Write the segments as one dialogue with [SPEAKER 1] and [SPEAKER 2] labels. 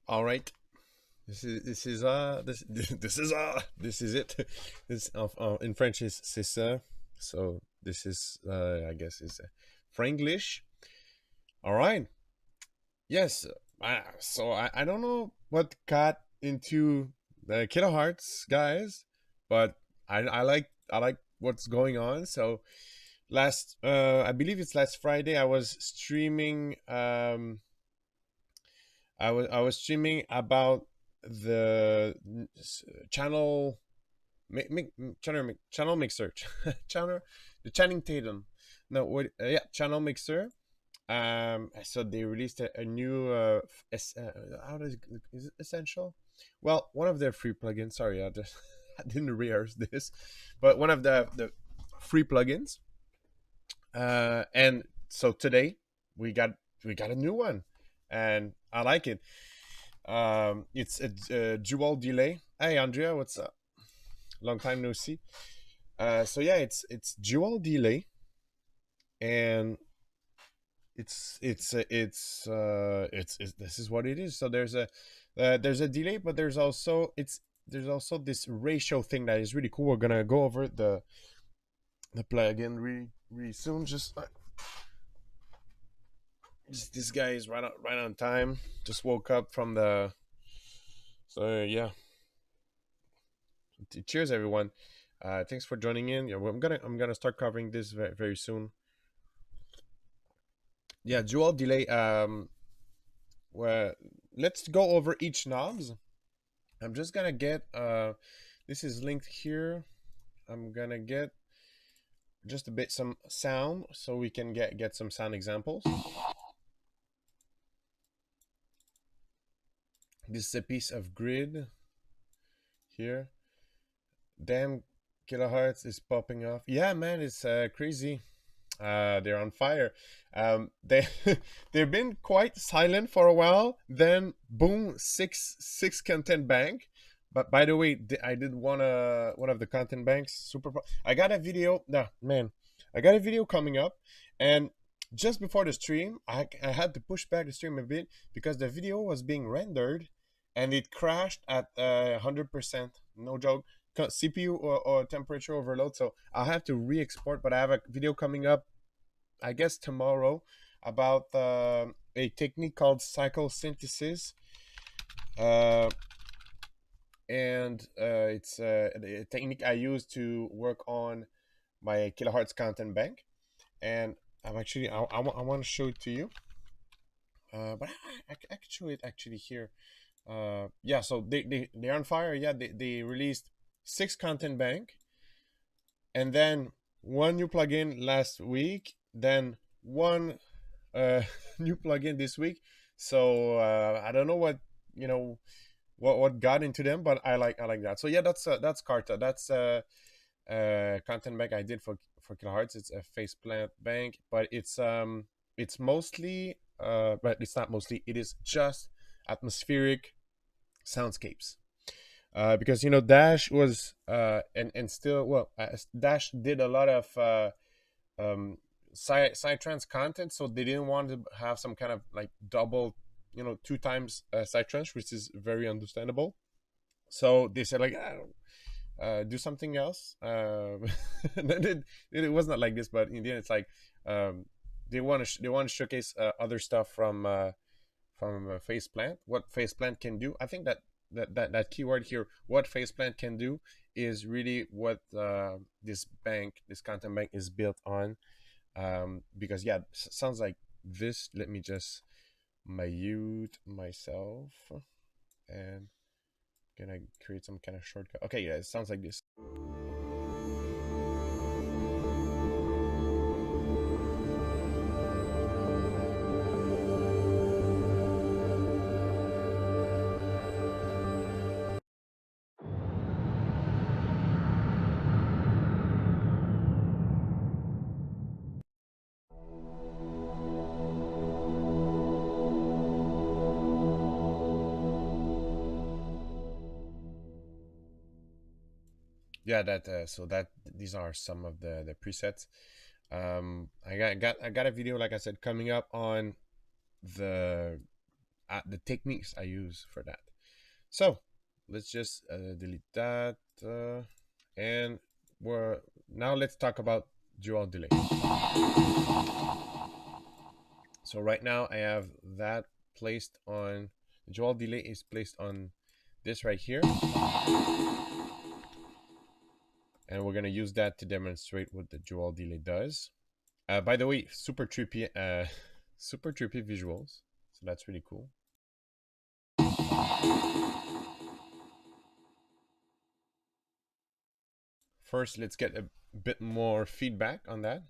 [SPEAKER 1] All right. This is it. This in French is c'est ça. So this is I guess is Franglish. All right. Yes. I don't know what got into the Kilohearts guys, but I like what's going on. So last I believe it's last Friday I was streaming I was streaming about the channel channel mixer channel the Channing Tatum. No, what? Yeah, channel mixer. So they released a new how does is it essential? Well, one of their free plugins. Sorry, I just I didn't rehearse this, but one of the free plugins. And so today we got we got a new one, and I like it. It's a dual delay. Hey, Andrea, what's up? Long time no see. So yeah, it's dual delay, and it's this is what it is. So there's a delay, but there's also this ratio thing that is really cool. We're gonna go over the plugin really soon. Just this guy is right on time. Just woke up from the so yeah. Cheers, everyone. Thanks for joining in. Yeah, well, I'm gonna start covering this very soon. Yeah, dual delay. Well, let's go over each knobs. I'm just gonna get this is linked here. I'm gonna get just a bit some sound so we can get some sound examples. This is a piece of grid here. Damn, Kilohearts is popping off. Yeah, man, it's crazy. They're on fire. They they've been quite silent for a while. Then boom, six content bank. But by the way, I did one of the content banks. I got a video. No, man, I got a video coming up, and just before the stream, I had to push back the stream a bit because the video was being rendered, and it crashed at 100%. No joke. CPU or temperature overload. So I'll have to re-export, but I have a video coming up, I guess tomorrow, about a technique called cycle synthesis. And it's a technique I use to work on my Kilohearts content bank. And I'm actually, I want to show it to you. But I can show it actually here. Yeah, so they're on fire. Yeah, they released 6 content bank, and then one new plugin last week, then one new plugin this week. So I don't know what got into them, but I like that. So yeah, that's Carta. That's content bank I did for Kilohearts. It's a faceplant bank, but it's mostly but it's not mostly. It is just atmospheric soundscapes. Because Dash was and still, well, Dash did a lot of psytrance content, so they didn't want to have some kind of like double, 2 times psytrance, which is very understandable. So they said like, do something else. It was not like this, but in the end, it's like they want to showcase other stuff from Faceplant, what Faceplant can do. I think that keyword here, what Faceplant can do, is really what this content bank is built on. Because yeah, sounds like this. Let me just mute myself and gonna create some kind of shortcut. Okay, yeah, it sounds like this. Yeah, that so that these are some of the presets. I got a video, like I said, coming up on the the techniques I use for that. So let's just delete that, and we're now let's talk about dual delay. So right now I have that placed on, the dual delay is placed on this right here, and we're gonna use that to demonstrate what the dual delay does. By the way, super trippy, super trippy visuals. So that's really cool. First, let's get a bit more feedback on that.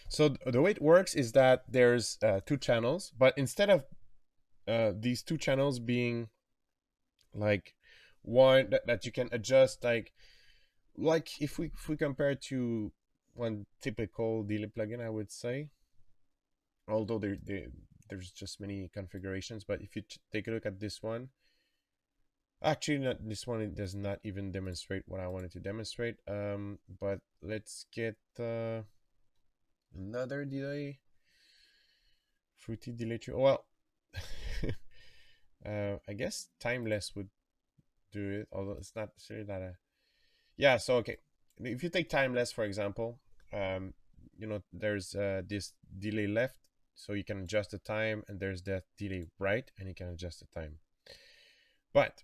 [SPEAKER 1] So the way it works is that there's two channels, but instead of these two channels being like one that you can adjust, like if we compare to one typical delay plugin, I would say, although there's just many configurations, but if you take a look at this one, actually not this one, it does not even demonstrate what I wanted to demonstrate. But let's get another delay, fruity delay tree. Well, I guess timeless would do it, although it's not necessarily that yeah. So okay, if you take timeless for example, there's this delay left, so you can adjust the time, and there's that delay right, and you can adjust the time. But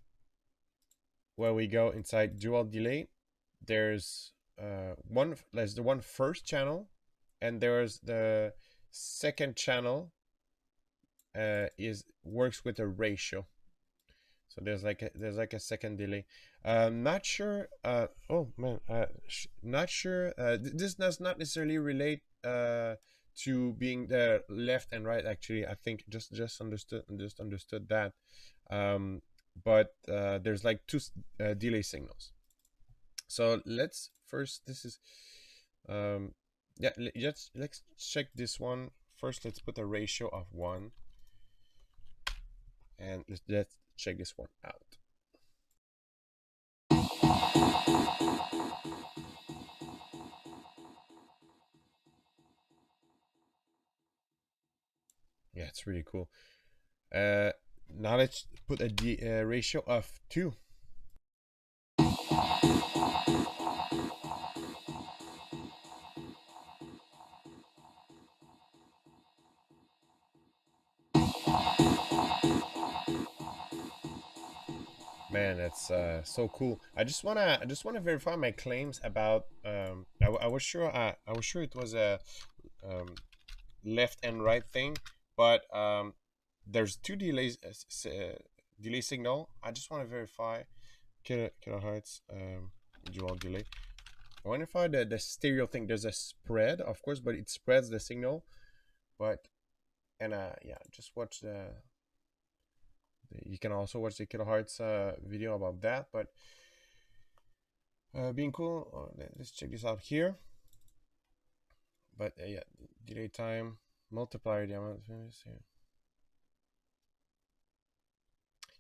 [SPEAKER 1] when we go inside dual delay, there's the one first channel, and there's the second channel is works with a ratio. So there's like a second delay. Not sure. Oh man, not sure. This does not necessarily relate to being the left and right. Actually, I think just understood that. But there's like two delay signals. So let's first. This is yeah. Let's check this one first. Let's put a ratio of 1, and let's check this one out. Yeah, it's really cool. Now let's put a ratio of 2. Man, that's so cool. I just wanna verify my claims about I was sure it was a um, left and right thing, but there's two delays, delay signal. I just want to verify kilohertz dual delay. I want to verify the stereo thing. There's a spread, of course, but it spreads the signal. But and yeah, just watch you can also watch the kilohertz video about that. But being cool, let's check this out here. But yeah, delay time multiplier the amount.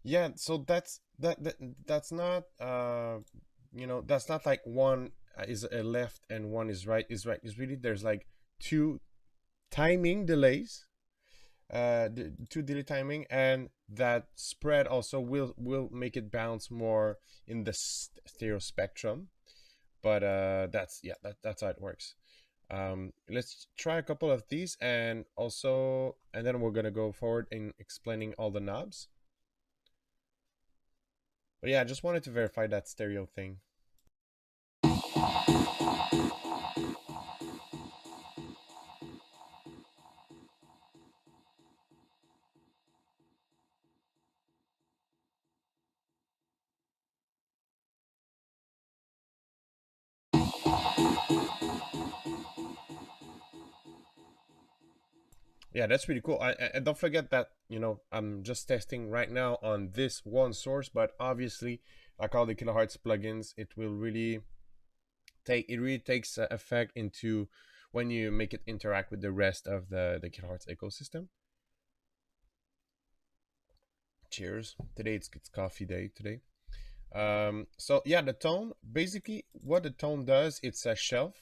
[SPEAKER 1] Yeah, so that's not that's not like one is a left and one is right. It's really there's like two timing delays, the two delay timing, and that spread also will make it bounce more in the stereo spectrum. But that's yeah, that's how it works. Let's try a couple of these, and then we're gonna go forward in explaining all the knobs. But yeah, I just wanted to verify that stereo thing. Yeah, that's really cool. And don't forget that, I'm just testing right now on this one source, but obviously, like all the Kilohearts plugins, it really takes effect into when you make it interact with the rest of the Kilohearts ecosystem. Cheers. Today it's coffee day today. So yeah, the tone, basically what the tone does, it's a shelf.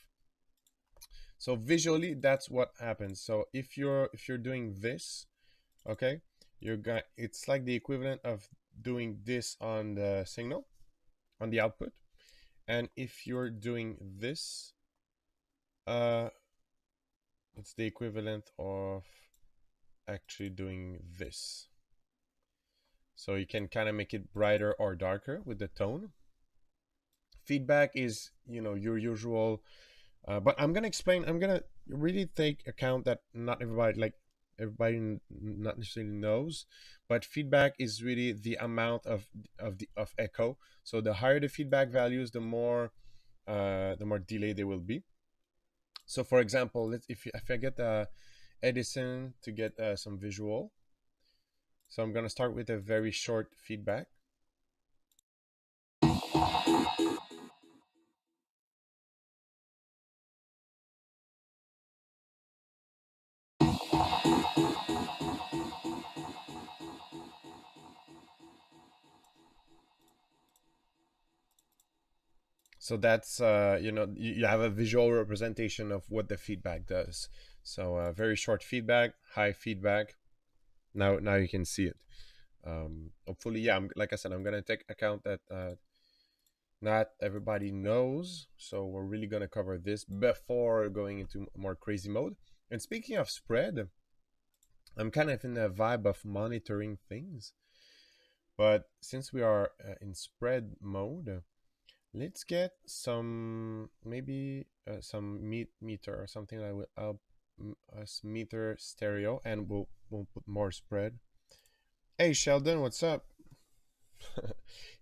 [SPEAKER 1] So visually, that's what happens. So if you're doing this, okay, you're going it's like the equivalent of doing this on the signal, on the output. And if you're doing this, uh it's the equivalent of actually doing this. So you can kind of make it brighter or darker with the tone. Feedback is, your usual, but I'm gonna explain. I'm gonna really take account that not everybody, like everybody, not necessarily knows, but feedback is really the amount of echo. So the higher the feedback values, the more delay there will be. So for example, if I get Edison to get some visual, so I'm gonna start with a very short feedback. So that's you have a visual representation of what the feedback does. So very short feedback, high feedback. Now you can see it. Hopefully, yeah. Like I said, I'm gonna take account that not everybody knows. So we're really gonna cover this before going into more crazy mode. And speaking of spread, I'm kind of in a vibe of monitoring things. But since we are in spread mode, let's get some, maybe some meter or something like will help us meter stereo, and we'll put more spread. Hey Sheldon, what's up?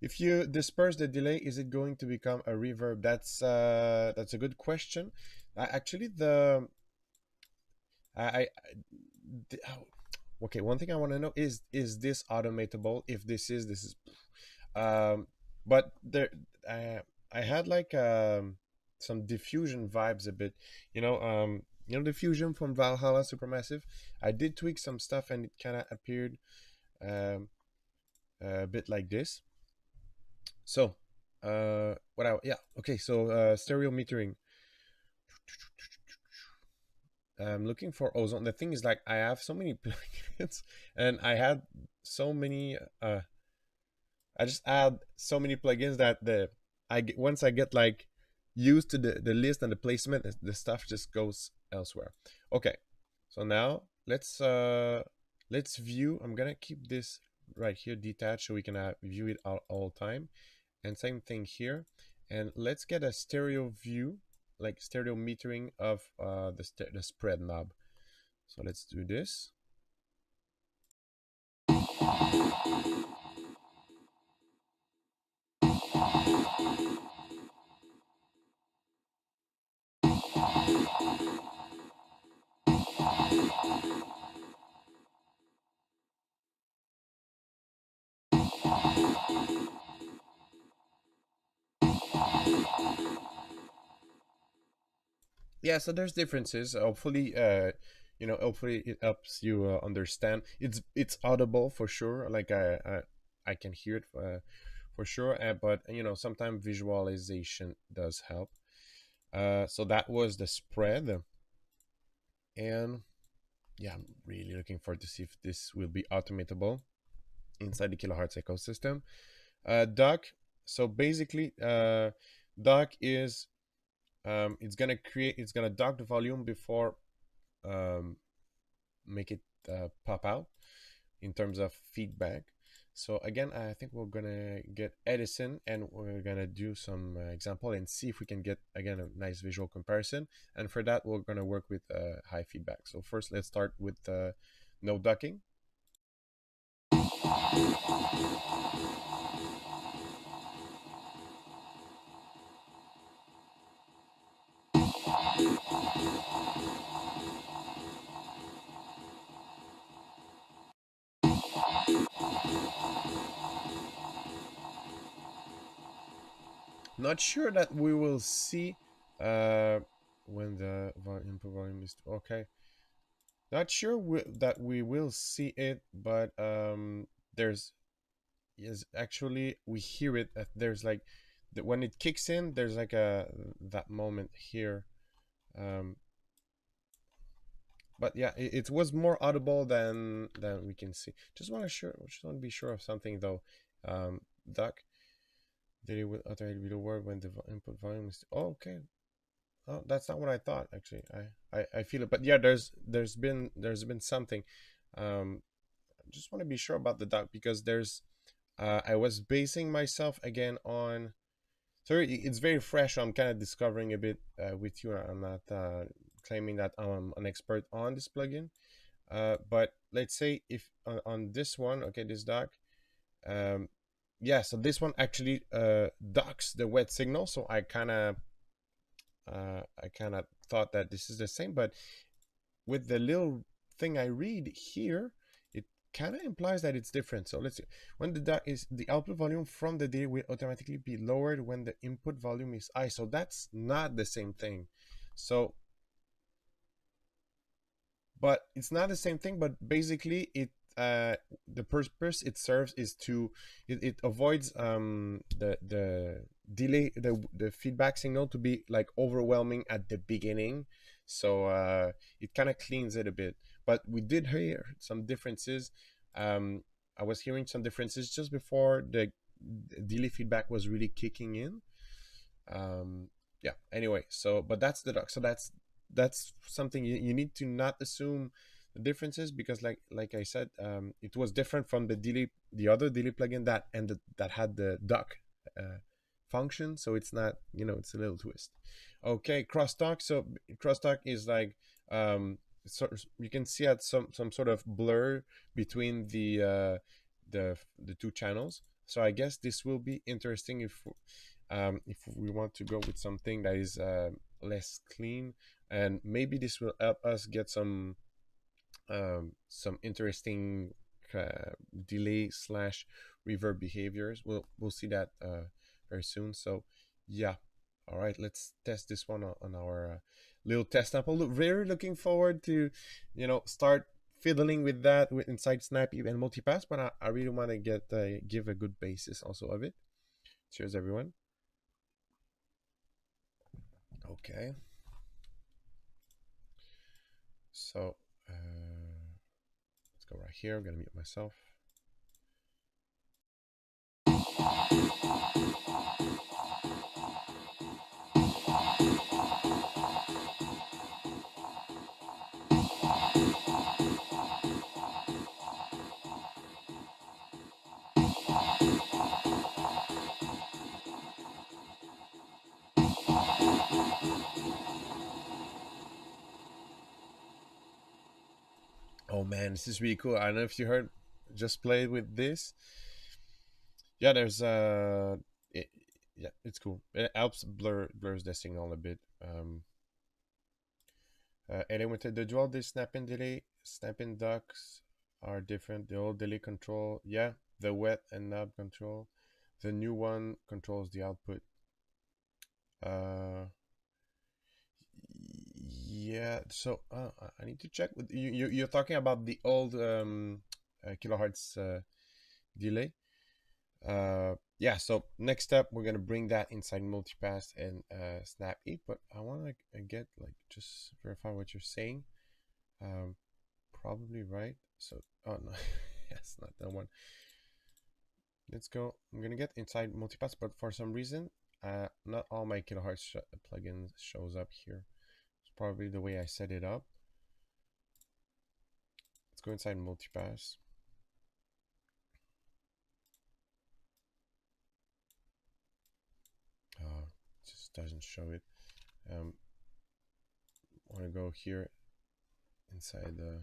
[SPEAKER 1] If you disperse the delay, is it going to become a reverb? That's a good question. Actually, I oh, okay. One thing I want to know is this automatable? If this is um but there uh, I had like some diffusion vibes a bit, diffusion from Valhalla Supermassive. I did tweak some stuff and it kind of appeared um a bit like this. So what I yeah okay, so stereo metering. I'm looking for ozone. The thing is, like, I have so many plugins and I had so many I just add so many plugins that once I get like used to the list and the placement, the stuff just goes elsewhere. Okay, so now let's view. I'm gonna keep this right here detached so we can view it all time. And same thing here. And let's get a stereo view, like stereo metering of the spread knob. So let's do this. Yeah, so there's differences. Hopefully hopefully it helps you understand. It's audible for sure, like I can hear it for sure, but sometimes visualization does help. So that was the spread. And yeah, I'm really looking forward to see if this will be automatable inside the Kilohearts ecosystem. Doc, so basically Doc is it's gonna dock the volume before um, make it pop out in terms of feedback. So again, I think we're gonna get Edison and we're gonna do some example and see if we can get again a nice visual comparison. And for that, we're gonna work with high feedback. So first, let's start with no ducking. Not sure that we will see uh, when the input volume is okay. Not sure that we will see it, but there's is actually we hear it. There's like when it kicks in, there's like a that moment here. Um, but yeah, it was more audible than we can see. Just want to be sure of something though. Duck did it with authority below word when the input volume is. Oh, okay. Oh, that's not what I thought actually. I feel it, but yeah, there's been something. Um, just want to be sure about the duck because there's I was basing myself again on. So it's very fresh. I'm kind of discovering a bit with you. I'm not claiming that I'm an expert on this plugin. But let's say if on this one, okay, this dock, um, yeah. So this one actually docks the wet signal. So I kind of thought that this is the same, but with the little thing I read here, it kind of implies that it's different. So let's see. When the DAC is the output volume from the data will automatically be lowered when the input volume is high. So that's not the same thing. So, but it's not the same thing. But basically, the purpose it serves is to it avoids the delay the feedback signal to be like overwhelming at the beginning. So it kind of cleans it a bit. But we did hear some differences. I was hearing some differences just before the delay feedback was really kicking in. Yeah, anyway, so but that's the doc. So that's something you need to not assume the differences, because like I said, it was different from the other delay plugin that had the duck function. So it's not, it's a little twist. Okay, crosstalk. So crosstalk is like, so you can see at some sort of blur between the two channels. So I guess this will be interesting if we want to go with something that is less clean, and maybe this will help us get some interesting delay slash reverb behaviors. We'll see that very soon. So yeah, all right, let's test this one on our little test sample. Very looking forward to start fiddling with that with inside Snappy and Multipass, but I really want to give a good basis also of it. Cheers, everyone. Okay, so let's go right here. I'm gonna mute myself. Oh man, this is really cool. I don't know if you heard, just played with this. Yeah, there's it, yeah, it's cool. It helps blurs the signal a bit. Elemented the dual delay snap in ducks are different. The old delay control, yeah, the wet and knob control. The new one controls the output. Yeah, so I need to check with you. You're talking about the old kilohertz delay. Yeah, so next step we're gonna bring that inside multipass and Snappy, but I want to get like just verify what you're saying. Um, Probably right. So oh no, yes, not that one. Let's go. I'm gonna get inside multipass, but for some reason, not all my kilohertz plugins shows up here. It's probably the way I set it up. Let's go inside multipass. Just doesn't show it. Want to go here inside the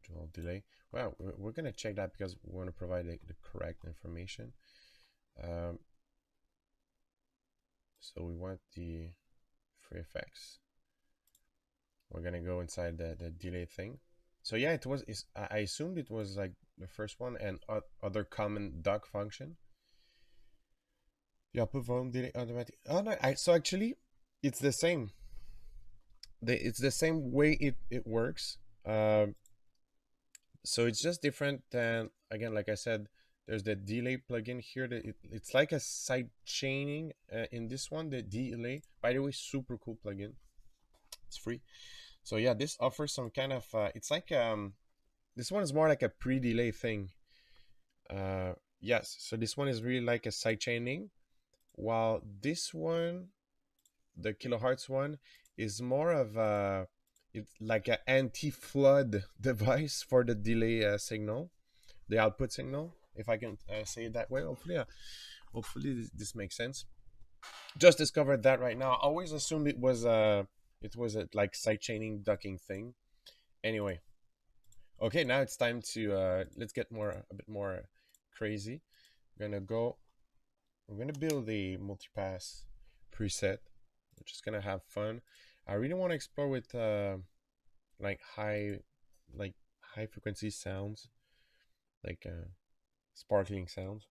[SPEAKER 1] dual delay. Well, we're gonna check that because we want to provide the correct information. So we want the free effects. We're gonna go inside the delay thing. So yeah, I assumed it was like the first one and other common duck function. The output volume delay automatic. Oh no, so actually it's the same. It's the same way it works. So it's just different than, again, like I said, There's the delay plugin here. It's like a side chaining in this one. The delay, by the way, super cool plugin. It's free. So yeah, this offers some kind of. It's like this one is more like a pre-delay thing. Yes, so this one is really like a side chaining, while this one, the Kilohearts one, is more of a, it's like an anti-flood device for the delay signal, the output signal, if I can say it that way. Hopefully, hopefully this makes sense. Just discovered that right now. I always assumed it was a like side chaining ducking thing. Anyway, okay, now it's time to let's get a bit more crazy. We're gonna go. We're gonna build the multipass preset. We're just gonna have fun. I really want to explore with like like high frequency sounds, like sparkling sounds.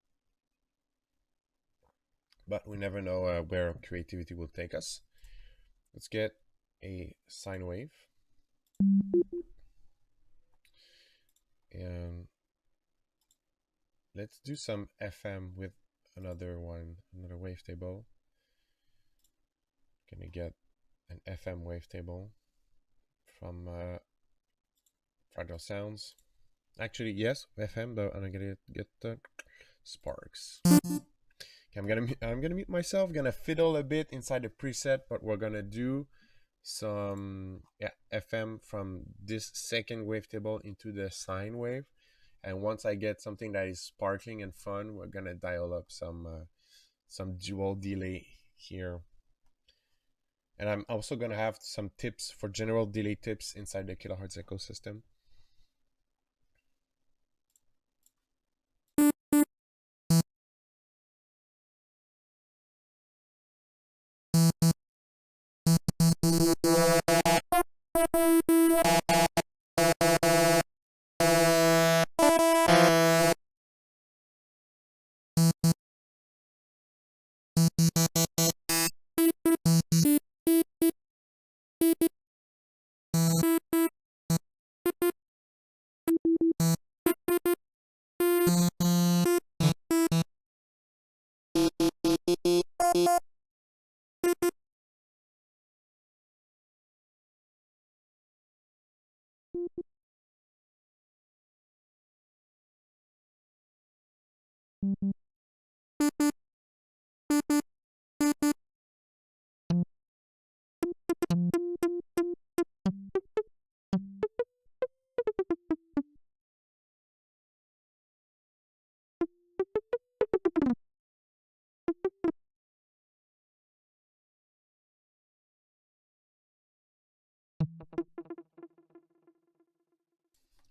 [SPEAKER 1] But we never know where creativity will take us. Let's get a sine wave, and let's do some FM with another one, another wavetable. Gonna get an FM wavetable from Fragile Sounds. Actually, yes, FM, but I'm gonna get the sparks. Okay, I'm gonna mute myself. Gonna fiddle a bit inside the preset, but we're gonna do some FM from this second wavetable into the sine wave. And once I get something that is sparkling and fun, we're gonna dial up some dual delay here. And I'm also gonna have some tips for general delay tips inside the Kilohearts ecosystem.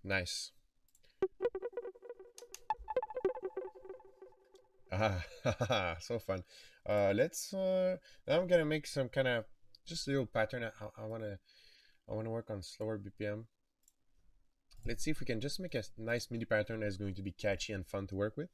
[SPEAKER 1] Nice. Ah, so fun. Let's now I'm gonna make some kind of just a little pattern. I wanna work on slower BPM. Let's see if we can just make a nice MIDI pattern that's going to be catchy and fun to work with.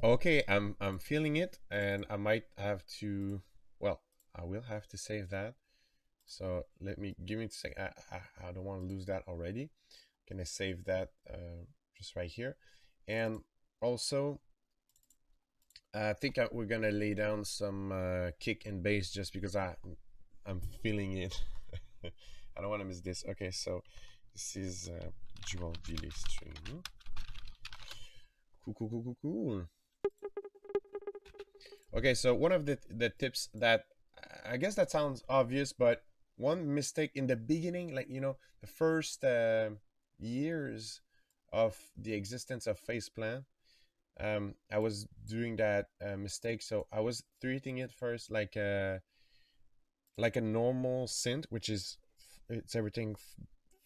[SPEAKER 1] Okay, I'm feeling it, and I might have to. Well, I will have to save that. So let me give me a second. I don't want to lose that already. Gonna save that just right here, and also I think we're gonna lay down some kick and bass just because I'm feeling it. I don't want to miss this. Okay, so this is dual delay string. Cool, cool, cool, cool, cool. Okay, so one of the tips that I guess that sounds obvious, but one mistake in the beginning, like the first years of the existence of Faceplan, I was doing that mistake. So I was treating it first like a normal synth, which is it's everything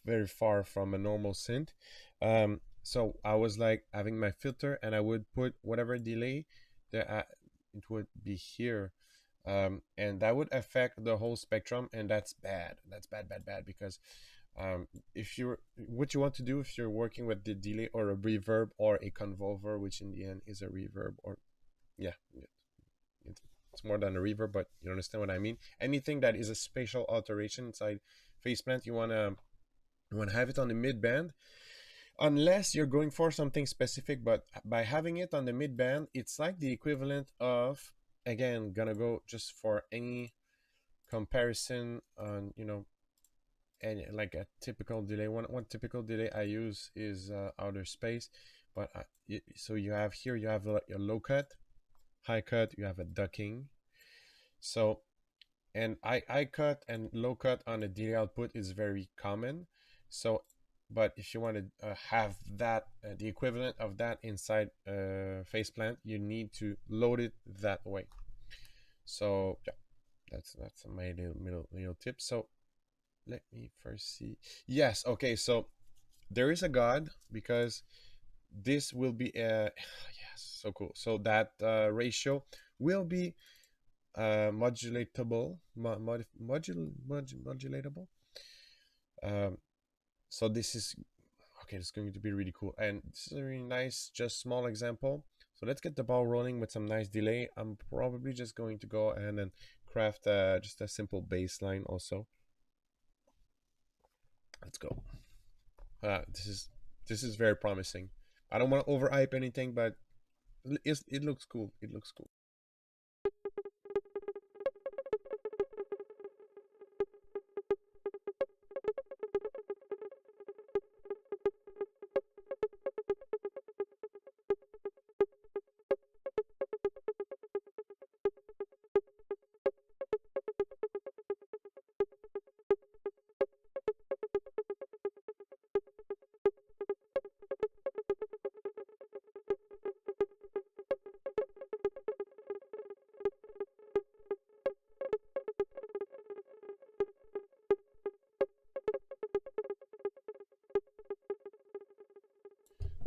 [SPEAKER 1] very far from a normal synth. So I was like having my filter, and I would put whatever delay that it would be here, and that would affect the whole spectrum, and that's bad. That's bad, bad, bad. Because if you're what you want to do if you're working with the delay or a reverb or a convolver, which in the end is a reverb, or yeah, it's more than a reverb, but you understand what I mean. Anything that is a spatial alteration inside faceplant, you want to have it on the mid band, unless you're going for something specific. But by having it on the mid band, it's like the equivalent of, again, gonna go just for any comparison on, and like a typical delay. One typical delay I use is outer space. But so you have here, you have a low cut, high cut, you have a ducking. So, and I cut and low cut on a delay output is very common. So, but if you want to have that, the equivalent of that inside faceplant, you need to load it that way. So yeah, that's my little tip. So let me first see. Yes, okay. So there is a god, because this will be a yes, so cool. So that ratio will be modulatable, modulatable. Um, so this is okay. It's going to be really cool, and this is a really nice, just small example. So let's get the ball rolling with some nice delay. I'm probably just going to go and then craft just a simple bass line also. Let's go. This is very promising. I don't want to overhype anything, but it looks cool. It looks cool.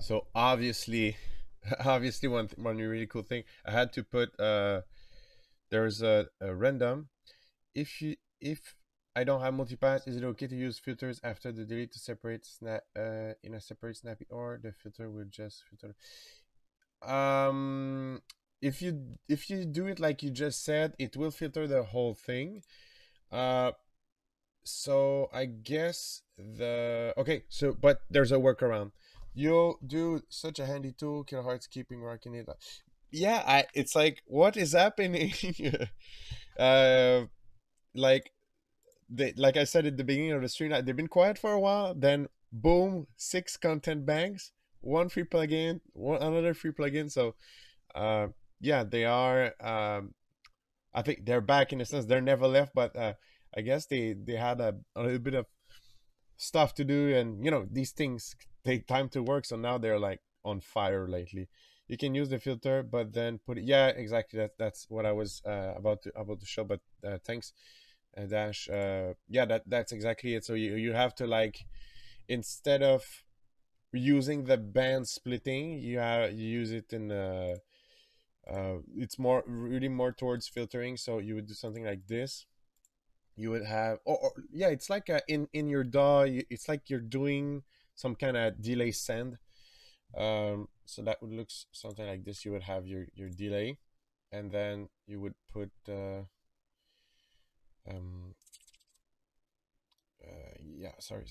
[SPEAKER 1] So obviously, obviously one really cool thing I had to put. There's a random. If I don't have multipass, is it okay to use filters after the delete to separate snap in a separate snappy, or the filter will just filter? Um, if you do it like you just said, it will filter the whole thing. Uh, so I guess okay. So but there's a workaround. You'll do such a handy tool. Kilohearts keeping rocking it. Yeah, it's like, what is happening? uh, like like I said at the beginning of the stream, they've been quiet for a while. Then boom, 6 content banks, one free plugin, another free plugin. So uh, yeah, they are. I think they're back in a sense. They're never left, but I guess they had a little bit of stuff to do, and these things take time to work. So now they're like on fire lately. You can use the filter, but then put it. Yeah, exactly. That's what I was about to show. But thanks, Dash. Yeah, that's exactly it. So you have to, like, instead of using the band splitting, you use it in it's more really more towards filtering. So you would do something like this. You would have, or yeah, it's like in your DAW, it's like you're doing some kind of delay send. So that would look something like this. You would have your delay, and then you would put um yeah, sorry,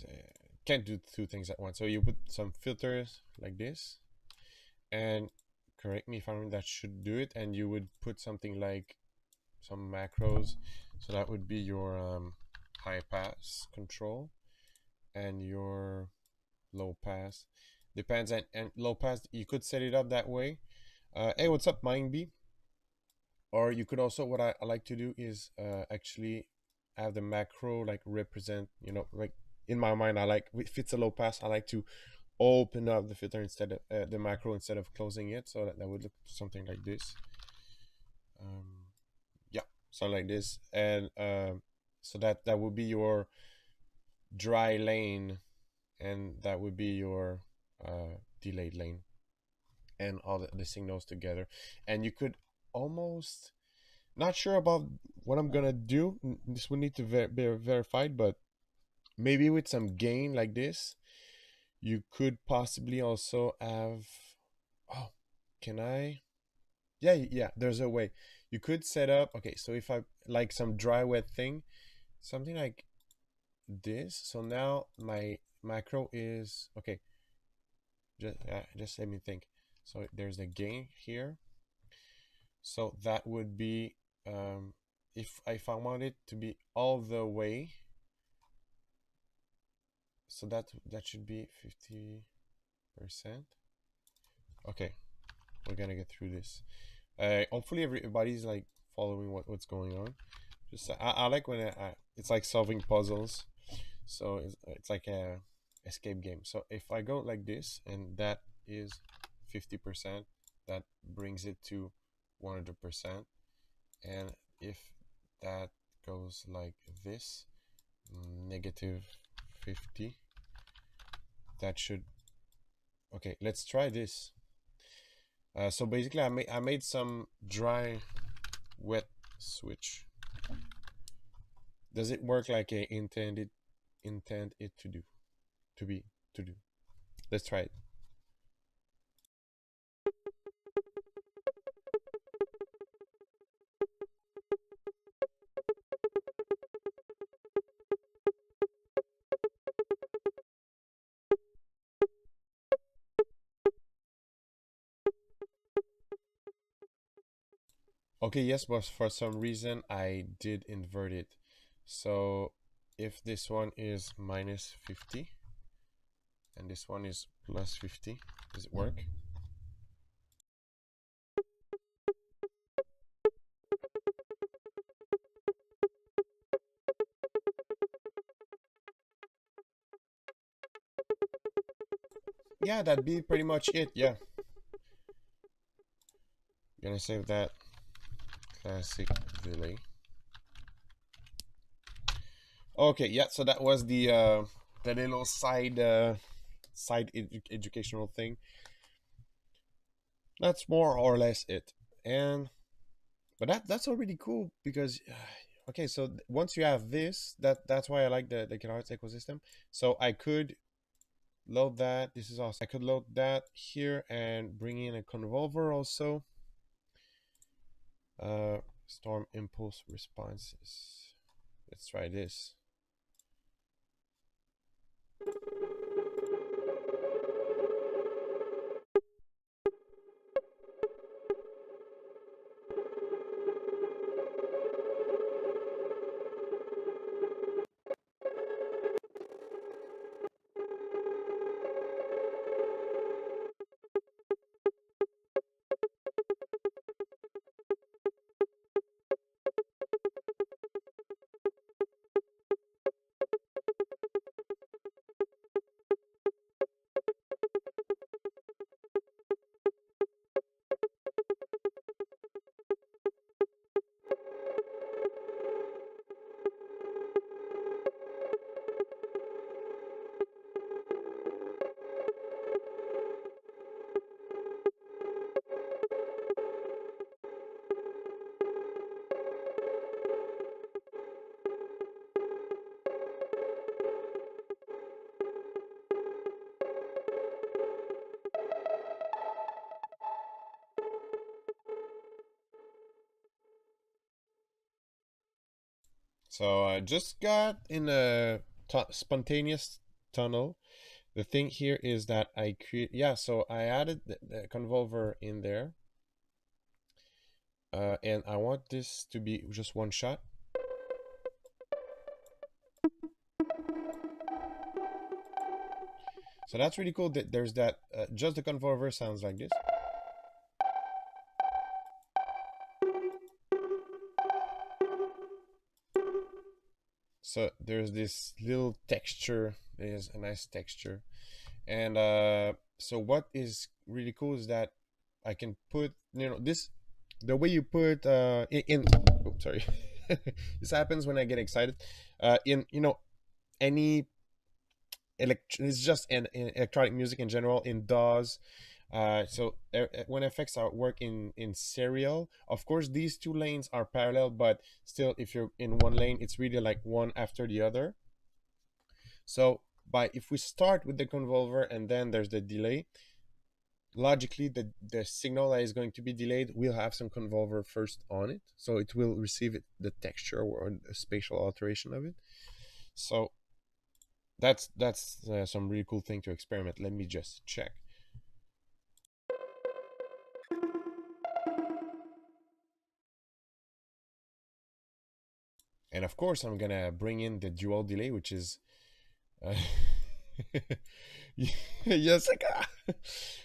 [SPEAKER 1] can't do two things at once. So you put some filters like this, and correct me if I'm wrong, that should do it. And you would put something like some macros. So that would be your high pass control and your low pass. Depends. And low pass, you could set it up that way. Hey, what's up, MindB? Or you could also, what I like to do is actually have the macro like represent, like in my mind, I like, if it's a low pass, I like to open up the filter instead of the macro instead of closing it. So that would look something like this. Yeah, something like this. And so that would be your dry lane, and that would be your delayed lane and all the signals together. And you could almost, not sure about what I'm gonna do. This would need to be verified, but maybe with some gain like this, you could possibly also have. Oh, can I? Yeah, yeah. There's a way. You could set up. Okay, so if I like some dry wet thing, something like this. So now my macro is okay. Just let me think. So there's a gain here. So that would be if I want it to be all the way. So that should be 50%. Okay, we're gonna get through this. Hopefully everybody's like following what's going on. Just I like when it's like solving puzzles. So it's like a escape game. So if I go like this and that is 50%, that brings it to 100%. And if that goes like this, negative 50, that should, okay, let's try this. So basically I made some dry wet switch. Does it work like I intend it to do, to do? Let's try it. Okay, yes, but for some reason I did invert it. So if this one is minus 50 and this one is plus 50, does it work? Yeah, that'd be pretty much it. Yeah. Gonna save that classic delay. Okay, yeah, so that was the little side educational thing. That's more or less it. And but that's already cool because okay, so once you have this, that's why I like the Kilohearts ecosystem. So I could load that. This is awesome. I could load that here and bring in a convolver also. Storm impulse responses. Let's try this. So I just got in a spontaneous tunnel. The thing here is that I create, yeah, so I added the convolver in there. And I want this to be just one shot. So that's really cool that there's that, just the convolver sounds like this. So there's this little texture, there's a nice texture. And so what is really cool is that I can put, this, the way you put oh, sorry. This happens when I get excited. In, any it's just in electronic music in general in DAWs. So when effects are work in serial, of course these two lanes are parallel, but still, if you're in one lane, it's really like one after the other. So by if we start with the convolver and then there's the delay, logically the signal that is going to be delayed will have some convolver first on it, so it will receive the texture or the spatial alteration of it. So that's some really cool thing to experiment. Let me just check. And of course I'm gonna bring in the dual delay, which is uh, yes, like,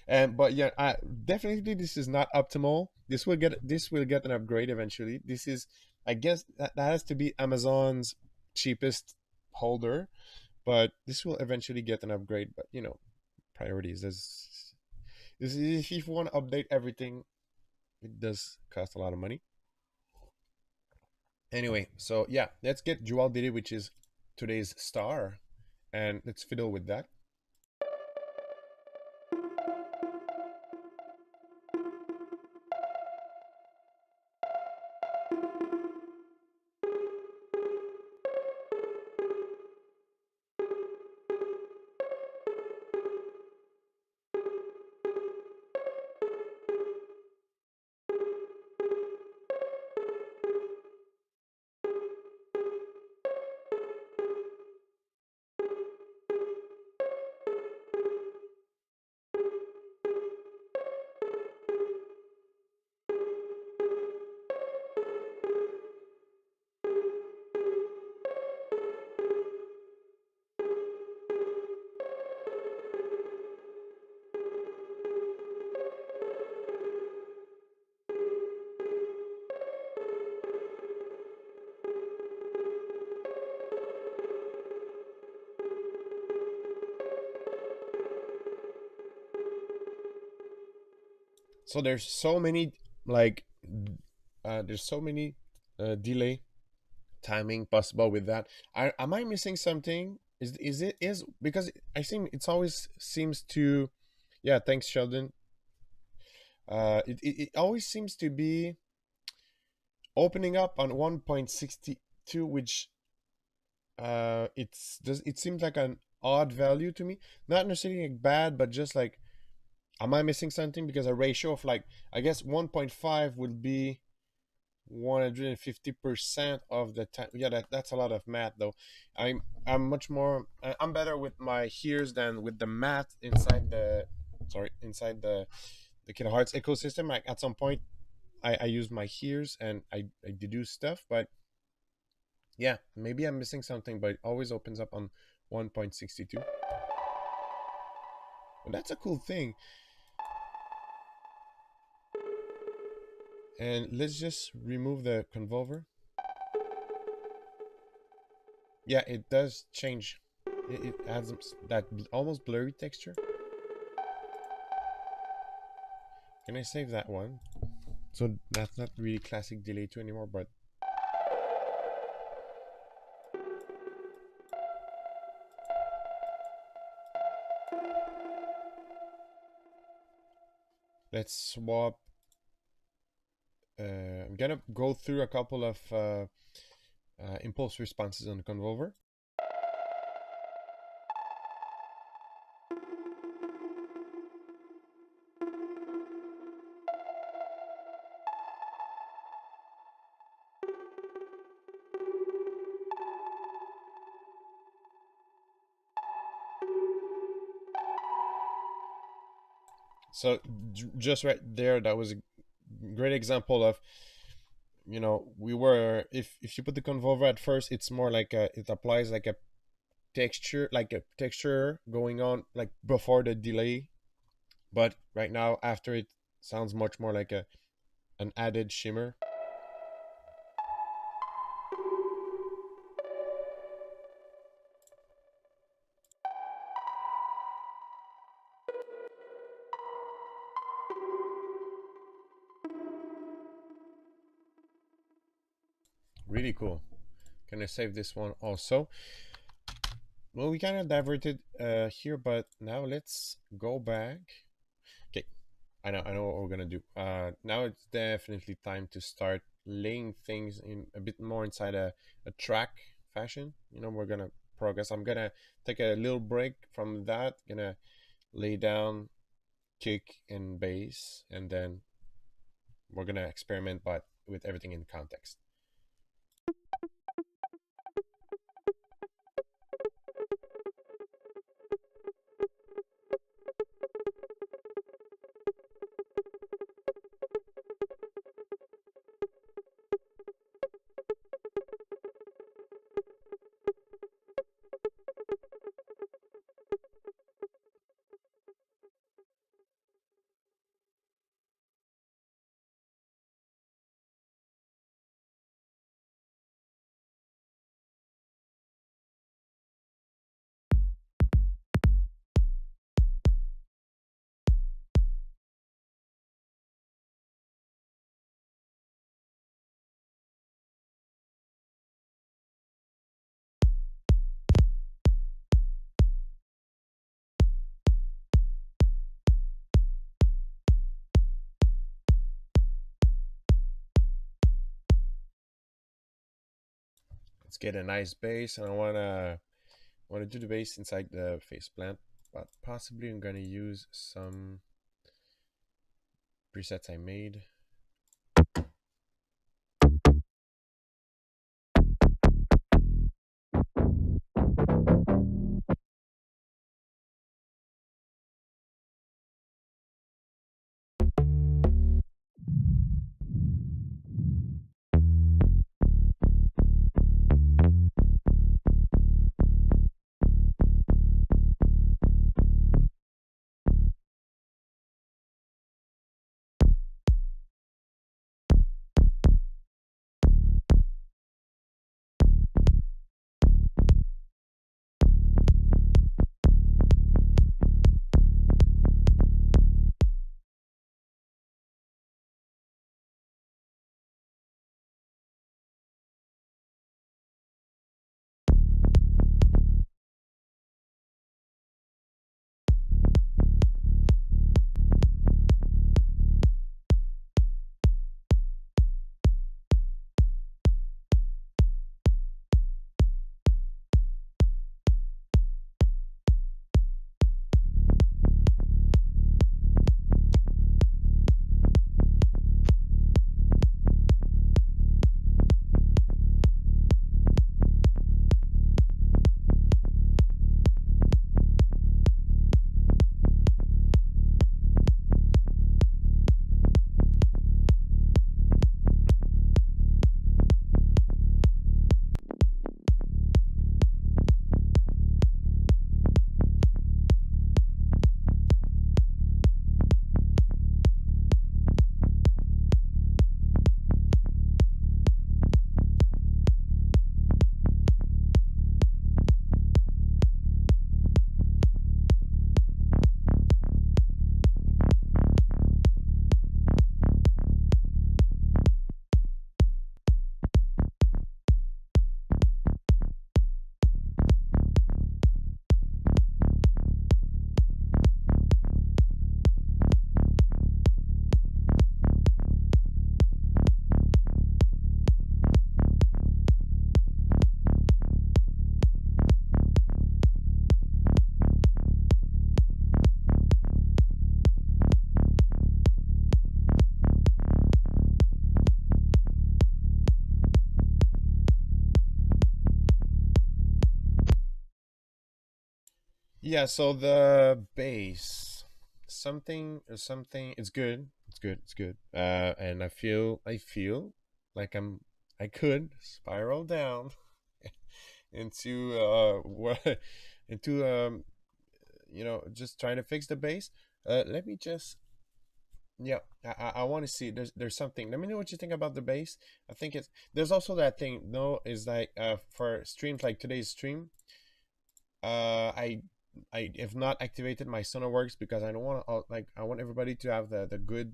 [SPEAKER 1] and but yeah, definitely this is not optimal. This will get an upgrade eventually. This is, I guess that has to be Amazon's cheapest holder, but this will eventually get an upgrade. But priorities. If you want to update everything, it does cost a lot of money. Anyway, so yeah, let's get dual delay, which is today's star, and let's fiddle with that. So like there's so many delay timing possible with that. Am I missing something? Is because I think it's always seems to, yeah. Thanks, Sheldon. It always seems to be opening up on 1.62, which it seems like an odd value to me. Not necessarily like bad, but just like, am I missing something? Because a ratio of like, I guess 1.5 would be 150% of the time. Yeah, that's a lot of math though. I'm much more I'm better with my hears than with the math inside the Kilohearts ecosystem. Like at some point I use my hears and I deduce stuff, but yeah, maybe I'm missing something, but it always opens up on 1.62. Well, that's a cool thing. And let's just remove the convolver. Yeah, it does change. It adds that almost blurry texture. Can I save that one? So that's not really classic delay 2 anymore, but let's swap. I'm gonna go through a couple of impulse responses on the convolver. So just right there, that was a great example of, we were, if you put the convolver at first, it's more like it applies like a texture going on like before the delay, but right now after it sounds much more like an added shimmer. Really cool. Can I save this one also? Well, we kind of diverted here, but now let's go back. Okay, I know what we're gonna do. Now it's definitely time to start laying things in a bit more inside a track fashion. We're gonna progress. I'm gonna take a little break from that. Gonna lay down kick and bass, and then we're gonna experiment, but with everything in context. Let's get a nice bass, and I wanna do the bass inside the face plant, but possibly I'm gonna use some presets I made. Yeah, so the bass, something. It's good. It's good. It's good. And I feel like I could spiral down into what into just trying to fix the bass. Let me just yeah. I want to see. There's something. Let me know what you think about the bass. I think it's there's also that thing. No, is like for streams like today's stream. I have not activated my SonarWorks because I don't want to like I want everybody to have the good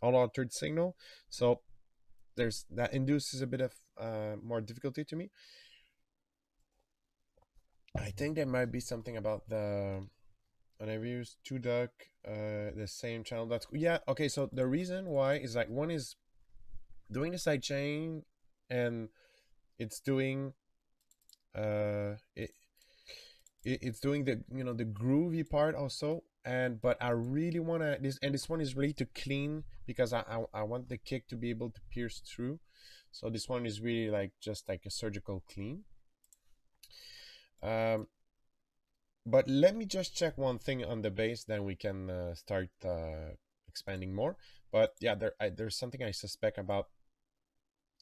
[SPEAKER 1] unaltered signal. So there's that induces a bit of more difficulty to me. I think there might be something about the whenever you use two duck, the same channel. That's yeah. Okay, so the reason why is like one is doing the side chain, and it's doing uh it, it's doing the the groovy part also. And but I really want to this, and this one is really to clean because I want the kick to be able to pierce through. So this one is really like just like a surgical clean. um but let me just check one thing on the bass, then we can start expanding more. But yeah, there's something I suspect about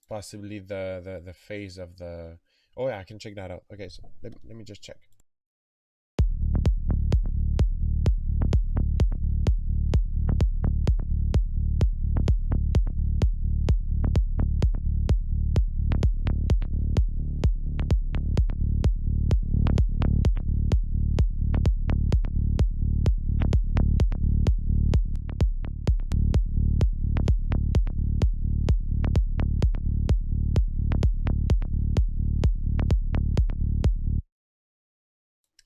[SPEAKER 1] possibly the phase of the. Oh yeah, I can check that out. Okay, so let me just check.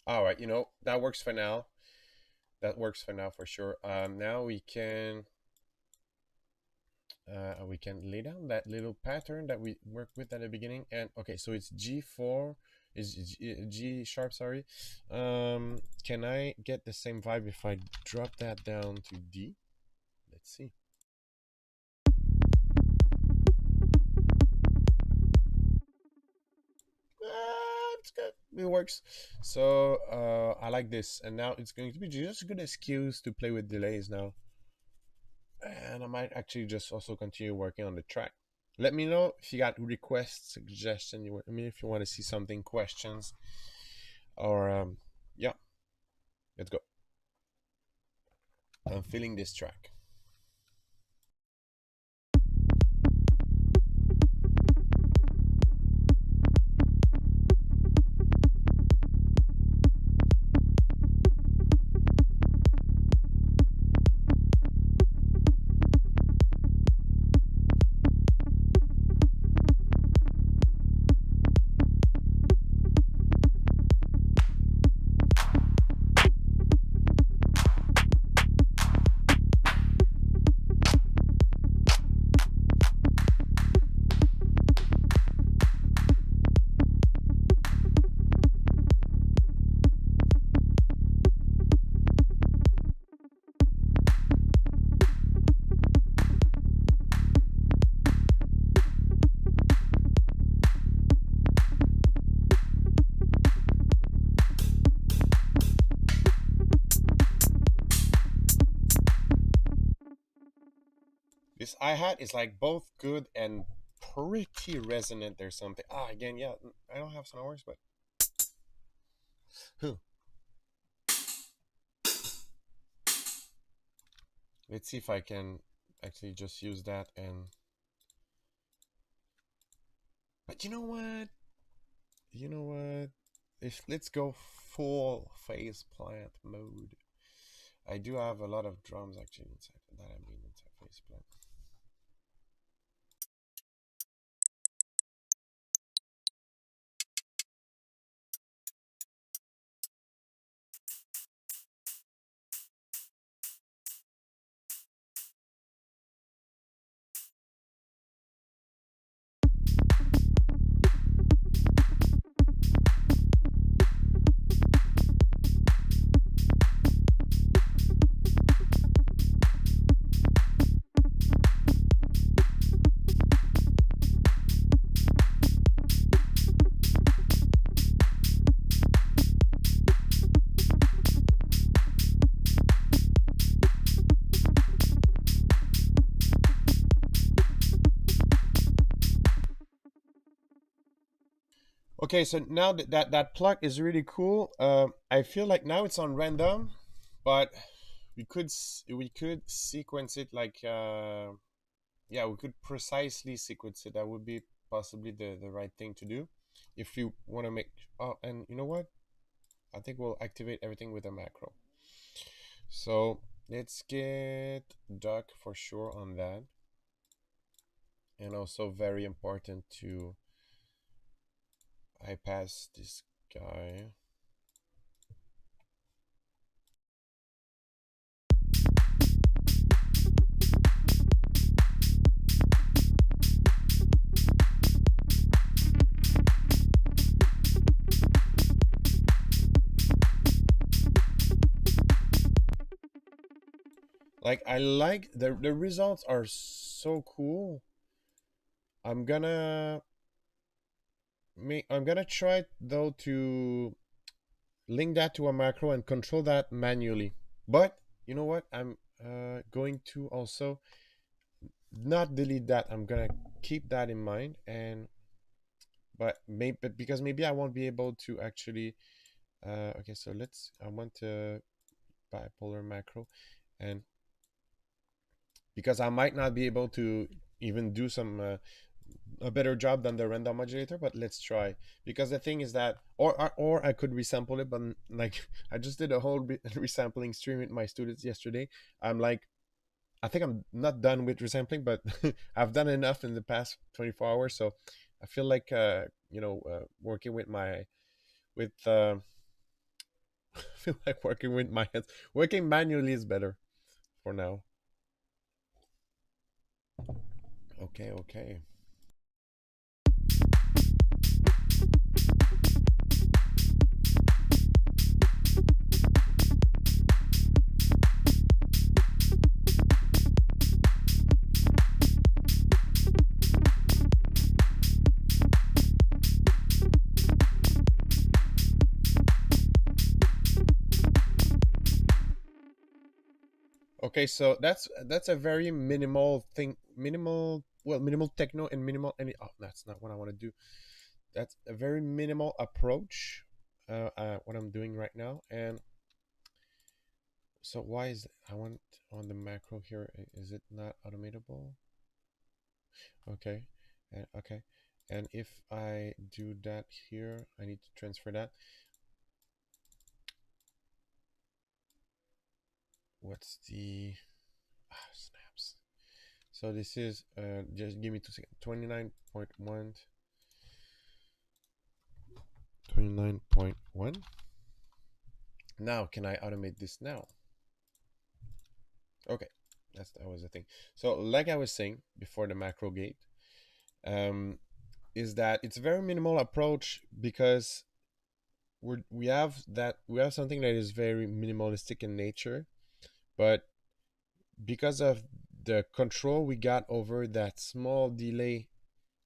[SPEAKER 1] All right, that works for now. That works for now for sure. Now we can lay down that little pattern that we worked with at the beginning. And okay, so it's G4, is G sharp, sorry. Can I get the same vibe if I drop that down to D? Let's see. It's good. It works. So I like this, and now it's going to be just a good excuse to play with delays now. And I might actually just also continue working on the track. Let me know if you got requests, suggestions. I mean, if you want to see something, questions, or yeah, let's go. I'm feeling this track. This hi-hat is like both good and pretty resonant. There's something. Again, yeah, I don't have sonars, but huh. Let's see if I can actually just use that. And but you know what? You know what? If let's go full phase plant mode. I do have a lot of drums actually inside that. I mean inside phase plant. Okay, so now that plug is really cool. I feel like now it's on random, but we could sequence it like yeah, we could precisely sequence it. That would be possibly the right thing to do if you want to make. Oh, and you know what? I think we'll activate everything with a macro. So let's get duck for sure on that, and also very important to I pass this guy. Like I like the results are so cool. I'm gonna I'm gonna try though to link that to a macro and control that manually. But you know what? I'm going to also not delete that. I'm gonna keep that in mind, and but maybe because maybe I won't be able to actually. Okay, so let's. I want to bipolar macro, and because I might not be able to even do some a better job than the random modulator, but let's try. Because the thing is that, or I could resample it, but like I just did a whole resampling stream with my students yesterday. I'm like, I think I'm not done with resampling, but I've done enough in the past 24 hours, so I feel like working with my with I feel like working with my hands. Working manually is better for now. Okay, okay. Okay, so that's a very minimal thing, minimal techno and minimal any. Oh, that's not what I want to do. That's a very minimal approach. What I'm doing right now, and so why is I want on the macro here? Is it not automatable? Okay, and okay, and if I do that here, I need to transfer that. What's the snaps? So this is just give me 2 seconds. 29.1. 29.1. Now, can I automate this now? Okay, that was the thing. So, like I was saying before the macro gate, is that it's a very minimal approach because we have something that is very minimalistic in nature, but because of the control we got over that small delay,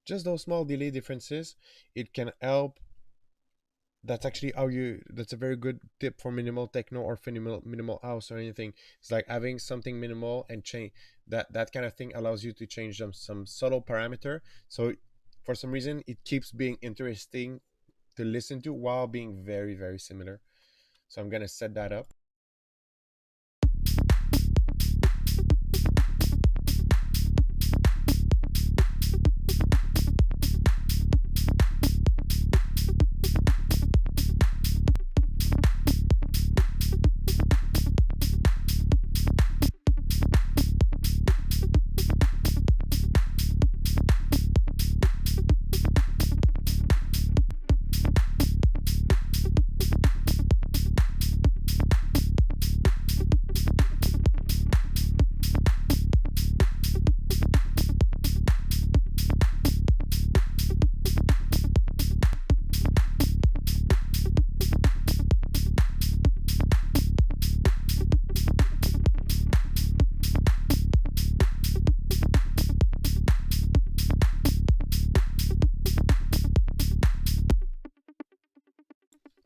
[SPEAKER 1] just those small delay differences, it can help. That's actually how you that's a very good tip for minimal techno or for minimal house or anything. It's like having something minimal and change that kind of thing allows you to change some subtle parameter, so for some reason it keeps being interesting to listen to while being very very similar. So I'm gonna set that up.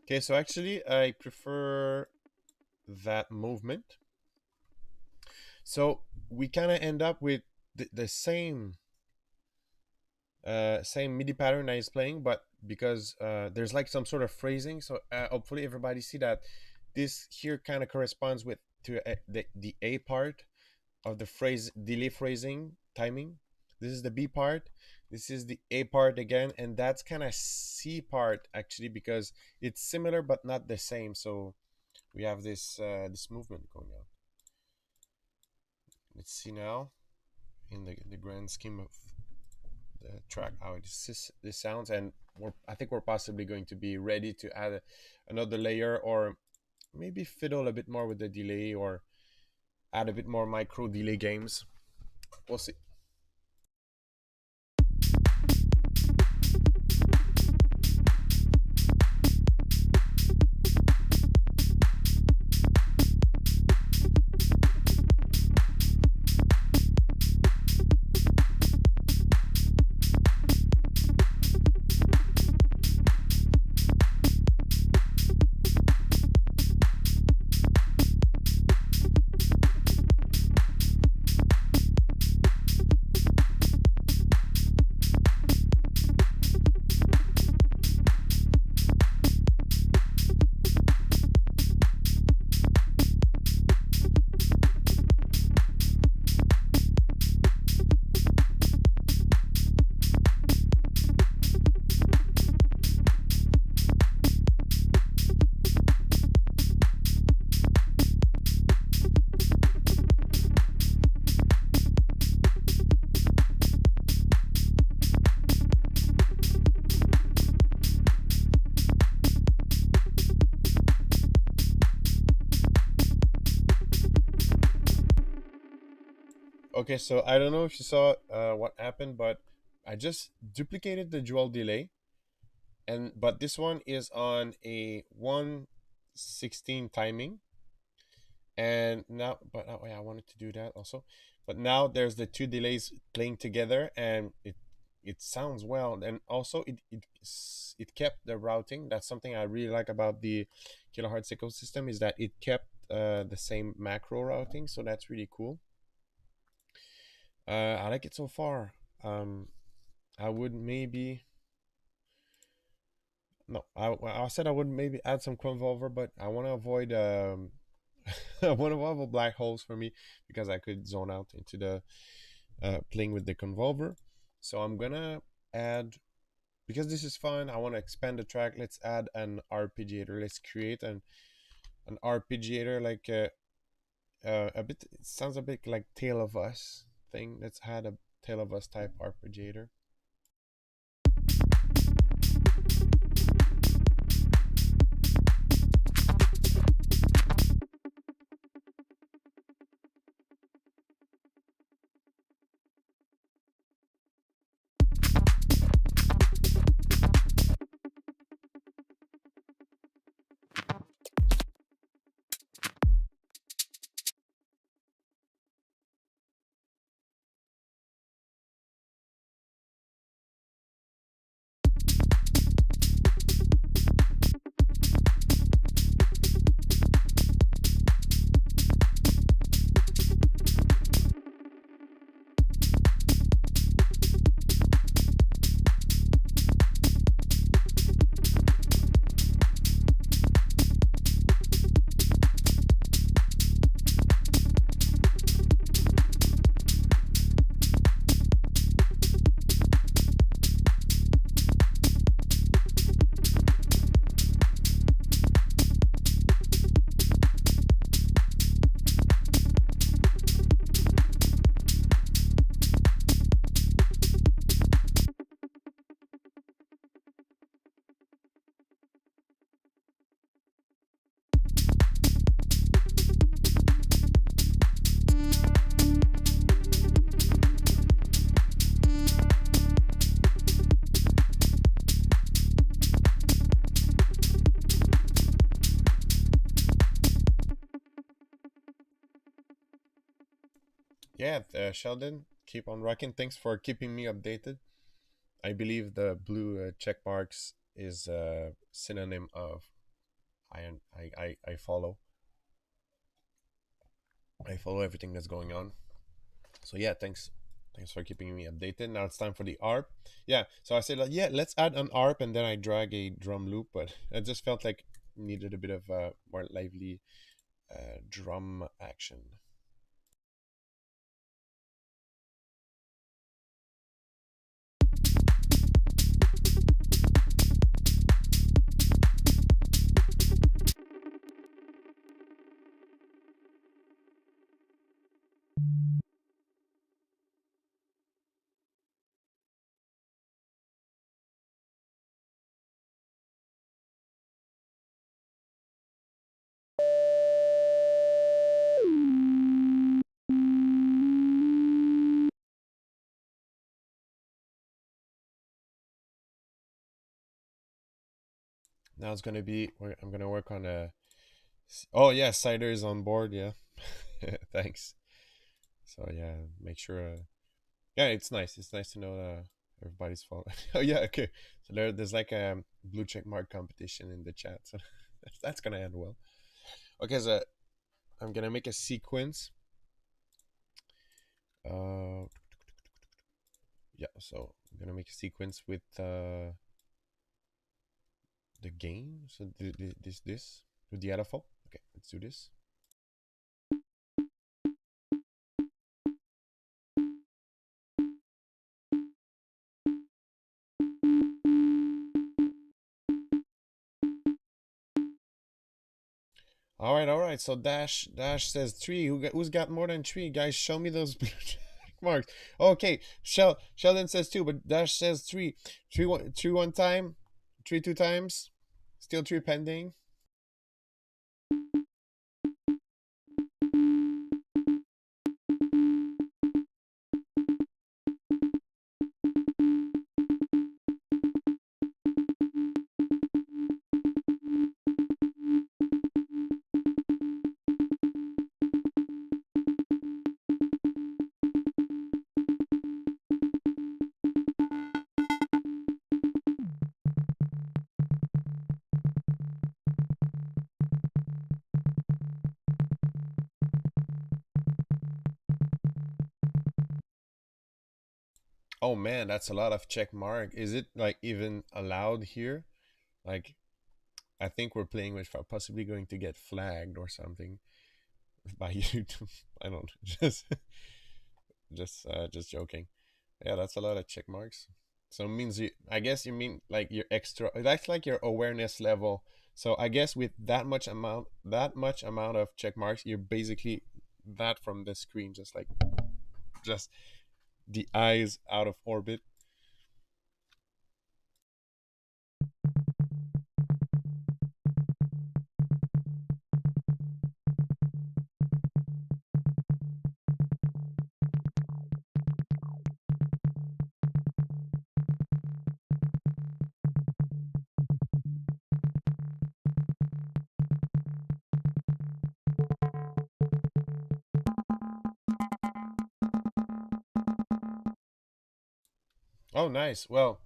[SPEAKER 1] Okay, so actually I prefer that movement. So we kind of end up with the same MIDI pattern that is playing, but because there's like some sort of phrasing, so hopefully everybody see that this here kind of corresponds with to the A part of the phrase delay phrasing timing. This is the B part. This is the A part again, and that's kind of C part actually because it's similar but not the same. So we have this movement going on. Let's see now in the grand scheme of the track how this sounds, and I think we're possibly going to be ready to add another layer or maybe fiddle a bit more with the delay or add a bit more micro delay games. We'll see. Okay, so I don't know if you saw what happened, but I just duplicated the dual delay, and but this one is on a 116 timing, and now, but oh yeah, I wanted to do that also, but now there's the two delays playing together, and it sounds well, and also it kept the routing. That's something I really like about the Kilohearts ecosystem, is that it kept the same macro routing, so that's really cool. I like it so far. Um, I would maybe no, I said I would maybe add some convolver, but I want to avoid I want to avoid black holes for me, because I could zone out into the playing with the convolver. So I'm gonna add, because this is fun. I want to expand the track. Let's add an arpeggiator. Let's create an arpeggiator, like a bit. It sounds a bit like Tale of Us thing. Let's add a Tale of Us type arpeggiator. Yeah, Sheldon, keep on rocking. Thanks for keeping me updated. I believe the blue check marks is a synonym of I follow. I follow everything that's going on. So yeah, thanks for keeping me updated. Now it's time for the ARP. Yeah, so I said like, yeah, let's add an ARP, and then I drag a drum loop, but I just felt like needed a bit of more lively drum action. Now it's gonna be I'm gonna work on a. Oh yeah, Cider is on board. Yeah, thanks. So yeah, make sure. Yeah, it's nice. It's nice to know everybody's following. Oh yeah, okay. So there's like a blue check mark competition in the chat. So that's gonna end well. Okay, so I'm gonna make a sequence. Uh, yeah. So I'm gonna make a sequence with the game. So this with the waterfall. Okay, let's do this. All right. So Dash says three. Who's got more than three? Guys, show me those blue check marks. Okay, Sheldon says two, but Dash says three. Three one time, three two times. Still three pending. Oh man, that's a lot of check mark. Is it like even allowed here? Like, I think we're playing with possibly going to get flagged or something by YouTube. I don't just joking. Yeah, that's a lot of check marks. So it means you, I guess you mean like your extra, that's like your awareness level. So I guess with that much amount of check marks, you're basically that from the screen, just the eyes out of orbit. Oh, nice. Well,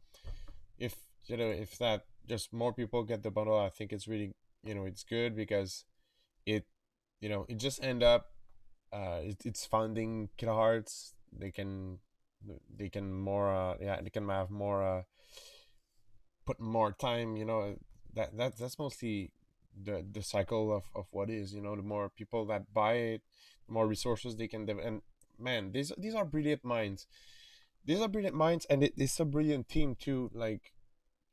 [SPEAKER 1] if if that just more people get the bundle, I think it's really, it's good because it it just end up it's funding Kilohearts. They can more yeah, they can have more put more time, that's mostly the cycle of what is, the more people that buy it, the more resources they can and man, these are brilliant minds. These are brilliant minds, and it's a brilliant team too. Like,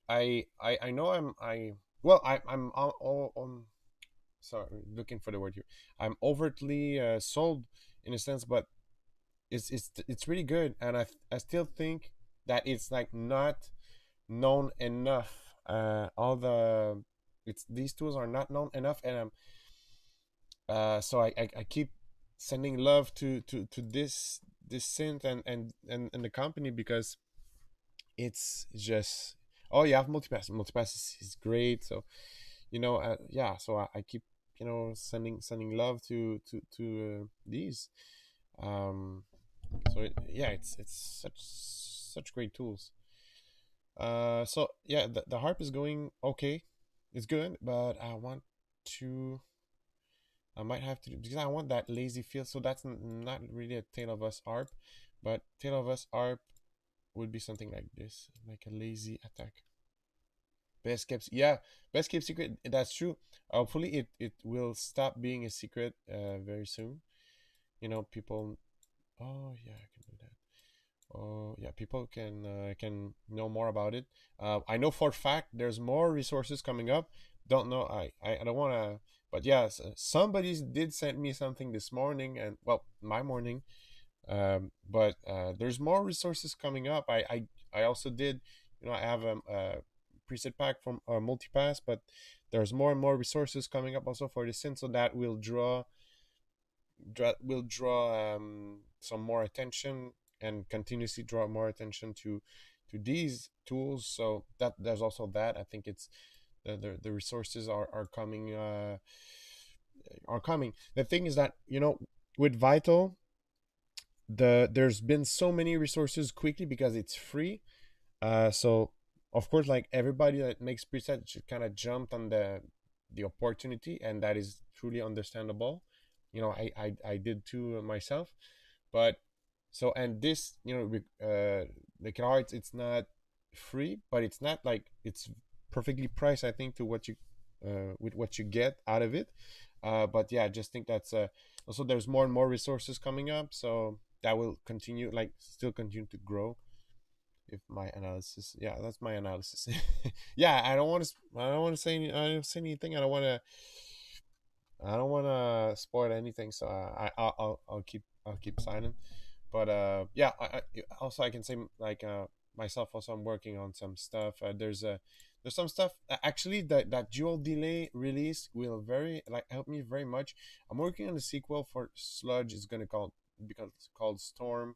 [SPEAKER 1] I know I well I'm all sorry, looking for the word here. I'm overtly sold in a sense, but it's really good, and I still think that it's like not known enough. All the it's these tools are not known enough, and so I keep sending love to this synth and the company, because it's just, oh, you have multipass is great. So yeah, so I keep sending love to these. um yeah, it's such great tools. So yeah, the harp is going okay. It's good, but I might have to, because I want that lazy feel. So that's not really a Tale of Us harp, but Tale of Us harp would be something like this, like a lazy attack. Best kept, yeah, best kept secret. That's true. Hopefully, it will stop being a secret very soon. People. Oh yeah, I can do that. Oh yeah, people can know more about it. I know for a fact there's more resources coming up. Don't know. I don't want to, but yes, somebody did send me something this morning, and well, my morning. But there's more resources coming up. I also did. I have a preset pack from multipass, but there's more and more resources coming up also for the synth, so that will draw some more attention, and continuously draw more attention to these tools. So that there's also that. I think it's the resources are coming. The thing is that, with Vital, there's been so many resources quickly because it's free. So of course, like, everybody that makes presets should kind of jump on the opportunity, and that is truly understandable. I did too myself. But so, and this, the cards, it's not free, but it's not like it's perfectly priced, I think, to what you with what you get out of it. But yeah, I just think that's also, there's more and more resources coming up, so that will continue, like, still continue to grow. If my analysis, yeah, that's my analysis. Yeah, I don't want to I don't say anything. I don't want to spoil anything, so I'll keep silent. But yeah, also I can say, like, myself also, I'm working on some stuff. There's some stuff, actually, that dual delay release will very, like, help me very much. I'm working on the sequel for Sludge. It's gonna call because it's called Storm.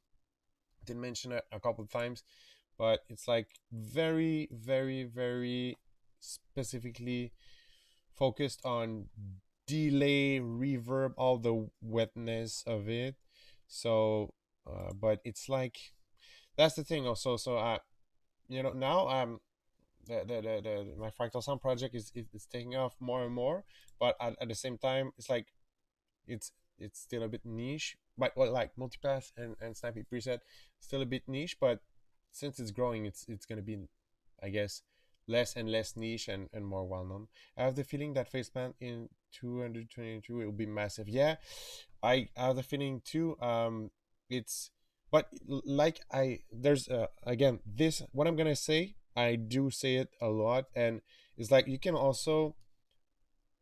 [SPEAKER 1] Did mention it a couple of times, but it's like very, very, very specifically focused on delay, reverb, all the wetness of it. So, but it's like, that's the thing also. So, now, my fractal sound project is taking off more and more, but at the same time, it's like, it's it's still a bit niche. But, well, like, multipass and snappy preset, still a bit niche, but since it's growing, it's going to be, I guess, less and less niche and more well known. I have the feeling that faceplant in 222 will be massive. Yeah, I have the feeling too. It's but like I there's again this what I'm gonna say. I do say it a lot, and it's like you can also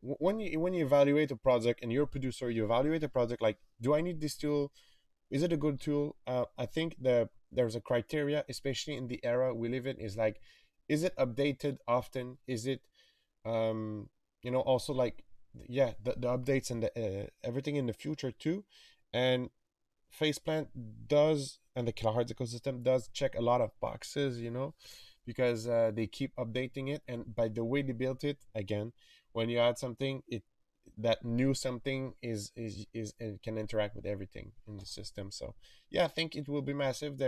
[SPEAKER 1] when you evaluate a project and you're a producer, you evaluate a project like, do I need this tool? Is it a good tool? I think there's a criteria, especially in the era we live in, is like, is it updated often? Is it also like, yeah, the updates and everything in the future too. And faceplant does, and the kilohertz ecosystem does check a lot of boxes, because they keep updating it, and by the way they built it, again, when you add something, it that new something is it can interact with everything in the system. So yeah, I think it will be massive.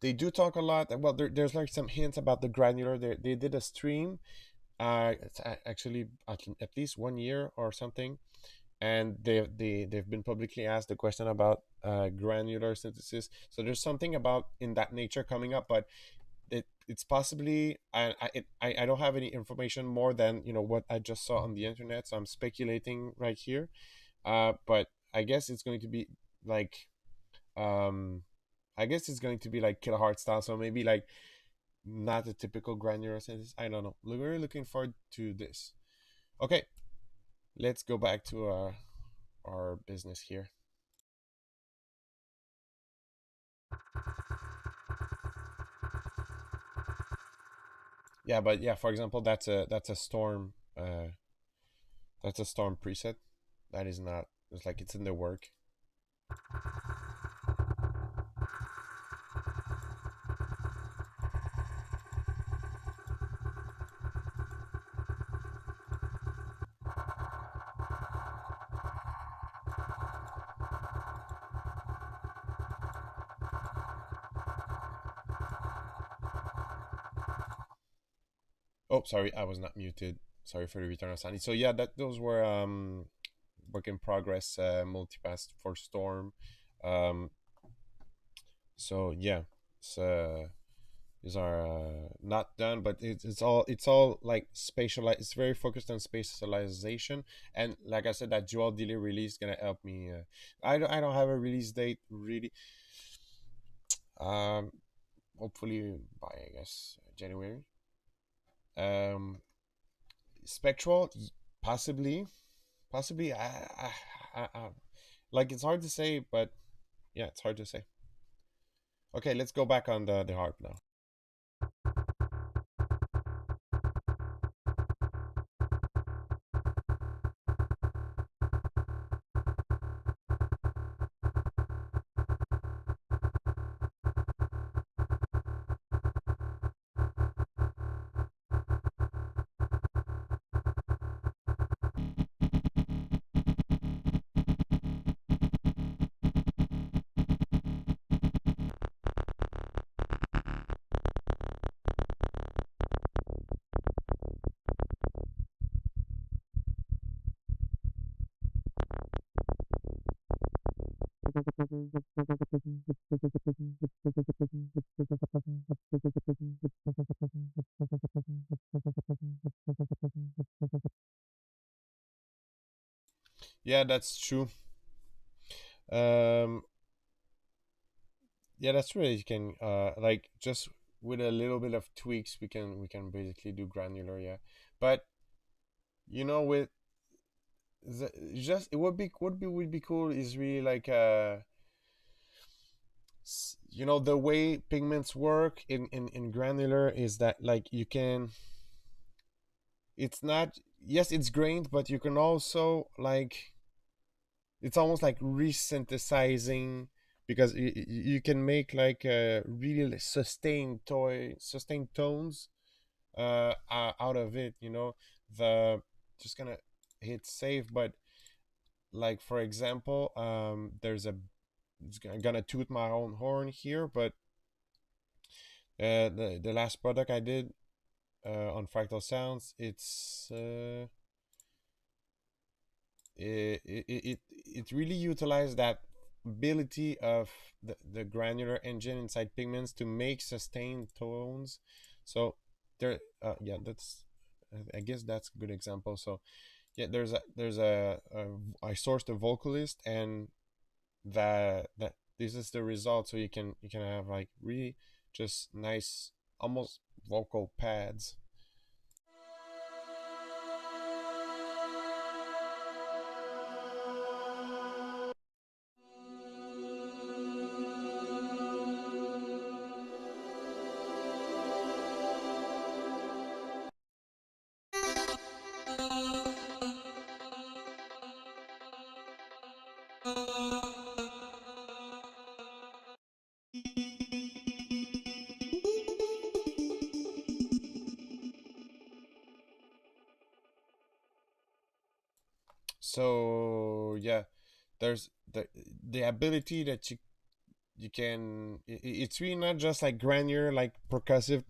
[SPEAKER 1] They do talk a lot. Well, there's like some hints about the granular. They did a stream, it's actually at least 1 year or something, and they've been publicly asked the question about granular synthesis. So there's something about in that nature coming up, but it's possibly, I don't have any information more than what I just saw on the internet, so I'm speculating right here. But I guess it's going to be like, um I guess it's going to be like kilohertz style, so maybe like not a typical granular synthesis. I don't know. We're looking forward to this. Okay, let's go back to our business here. Yeah, but yeah, for example, that's a storm. That's a storm preset. That is not. It's like it's in the work. Oh, sorry, I was not muted. Sorry for the return of Sandy. So yeah, that those were work in progress multipass for storm. Um, so yeah, so these are not done, but it's all like spatial. It's very focused on spatialization, and like I said, that dual delay release is gonna help me. I don't have a release date really. Um, Hopefully by, I guess, January. Um, Spectral, possibly, possibly. Like it's hard to say, but yeah, it's hard to say. Okay, let's go back on the harp now. Yeah, that's true. Um, yeah, that's true. You can like just with a little bit of tweaks, we can basically do granular. Yeah, but with just it would be cool is really like the way pigments work in granular is that like you can, it's not, yes, it's grained, but you can also like, it's almost like resynthesizing, because you can make like really sustained tones out of it, the just gonna hit save. But like for example, there's a gonna toot my own horn here, but the last product I did on Fractal Sounds, it really utilized that ability of the granular engine inside pigments to make sustained tones. So there, yeah, that's, I guess that's a good example. So yeah, there's a I sourced a vocalist, and that this is the result. So you can have like really just nice, almost vocal pads. So yeah, there's the ability that you can, it's really not just like granular, like percussive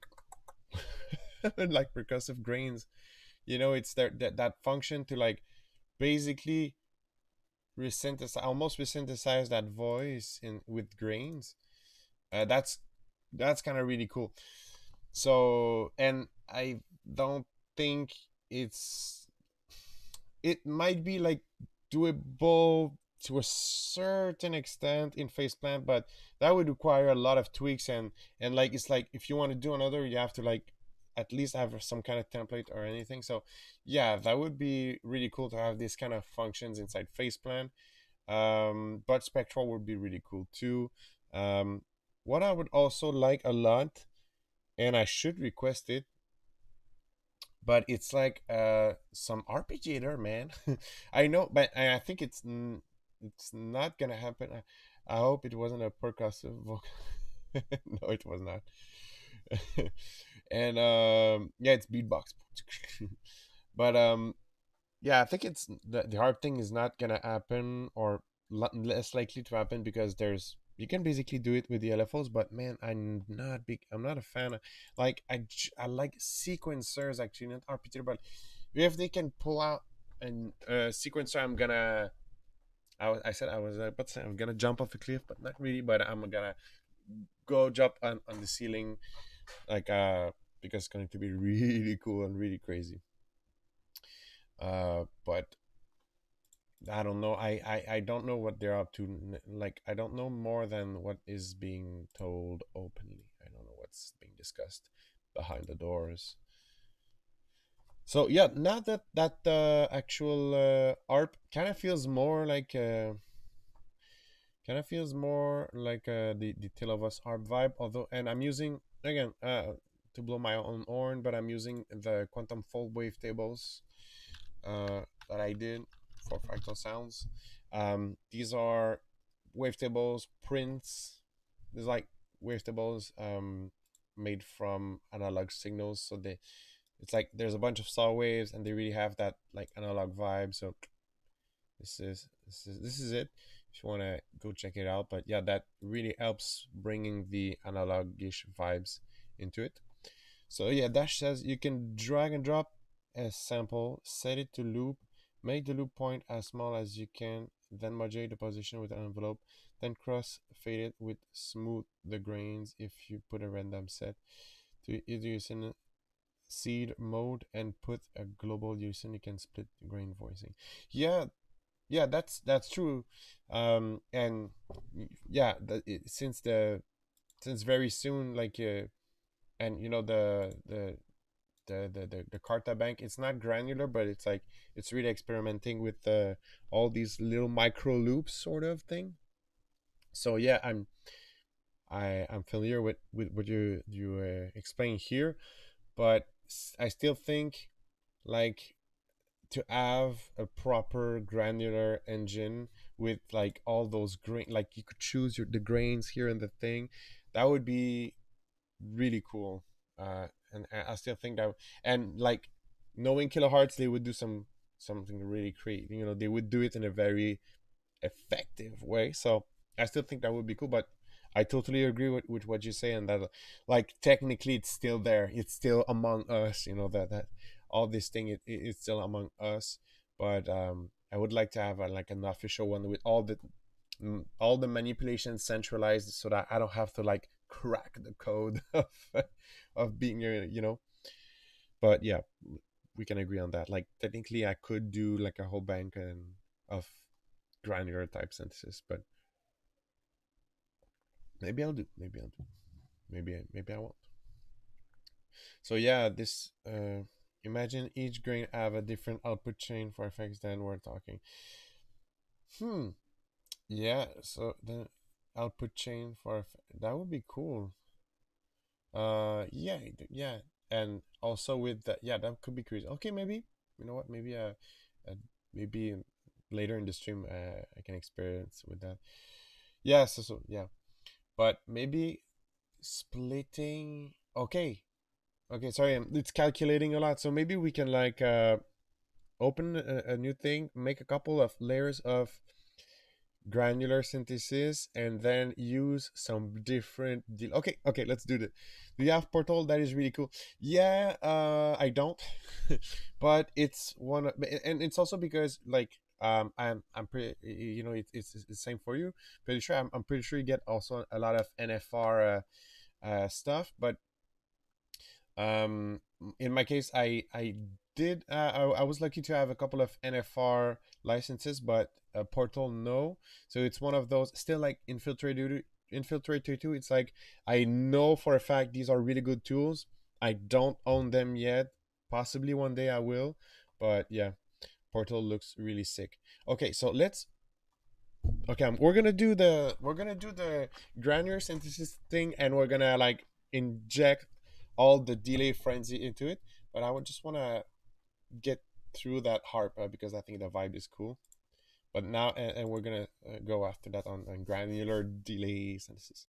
[SPEAKER 1] like percussive grains. It's that function to like basically resynthesize, almost resynthesize that voice in with grains. That's kind of really cool. So, and I don't think it's it might be like doable to a certain extent in faceplant, but that would require a lot of tweaks, and like it's like if you want to do another, you have to like at least have some kind of template or anything. So yeah, that would be really cool to have these kind of functions inside faceplant. But spectral would be really cool too. What I would also like a lot, and I should request it, but it's like some arpeggiator, man. I know, but I think it's not gonna happen. I hope it wasn't a percussive vocal. No, it was not. And yeah, it's beatbox. But yeah, I think it's the hard thing is not gonna happen, or less likely to happen, because there's you can basically do it with the LFOs, but man, I'm not a fan of, like, I like sequencers actually, not RPT, but if they can pull out an sequencer, I said I was about to say I'm gonna jump off a cliff, but not really, but I'm gonna go jump on the ceiling, like because it's going to be really cool and really crazy. But I don't know. I don't know what they're up to. Like, I don't know more than what is being told openly. I don't know what's being discussed behind the doors. So yeah, now that actual art kind of feels more like the Tale of Us art vibe. Although, and I'm using again to blow my own horn, but I'm using the quantum fold wavetables that I did for fractal sounds. These are wavetables prints. There's like wavetables made from analog signals, so it's like there's a bunch of saw waves, and they really have that like analog vibe. So this is it. If you want to go check it out, but yeah, that really helps bringing the analogish vibes into it. So yeah, Dash says you can drag and drop a sample, set it to loop, make the loop point as small as you can, then modulate the position with an envelope, then cross fade it with smooth the grains if you put a random set to either using seed mode and put a global using you can split grain voicing. Yeah, yeah, that's true. And yeah, since very soon, like and the Carta Bank. It's not granular, but it's like it's really experimenting with all these little micro loops sort of thing. So yeah, I'm familiar with what you explain here, but I still think like to have a proper granular engine with like all those grain, like you could choose the grains here in the thing, that would be really cool. And I still think that, and like knowing Kilohearts, they would do something really creative. They would do it in a very effective way. So I still think that would be cool. But I totally agree with what you say, and that like technically it's still there. It's still among us. That all this thing it's still among us. But I would like to have like an official one with all all the manipulation centralized so that I don't have to like crack the code of being but yeah, we can agree on that. Like technically I could do like a whole bank of granular type synthesis, but maybe I'll do maybe I won't. So yeah, this imagine each grain have a different output chain for effects than we're talking. Hmm. Yeah, so the output chain for that would be cool. Yeah, yeah, and also with that, yeah, that could be crazy. Okay, maybe you know what? Uh maybe later in the stream, I can experience with that. Yeah, so yeah, but maybe splitting. Okay, okay. Sorry, it's calculating a lot. So maybe we can like open a new thing, make a couple of layers of granular synthesis, and then use some different okay, let's do that. Do you have portal? That is really cool. Yeah, I don't. But it's one of, and it's also because like I'm pretty, it's the same for you. Pretty sure, I'm pretty sure you get also a lot of NFR stuff. But um in my case, I did I was lucky to have a couple of NFR licenses, but Portal no. So it's one of those still like Infiltrator 2. It's like I know for a fact these are really good tools. I don't own them yet. Possibly one day I will. But yeah, Portal looks really sick. Okay, so let's okay, we're gonna do the granular synthesis thing, and we're gonna like inject all the delay frenzy into it. But I would just want to get through that harp because I think the vibe is cool. But now, and we're gonna go after that on granular delay synthesis.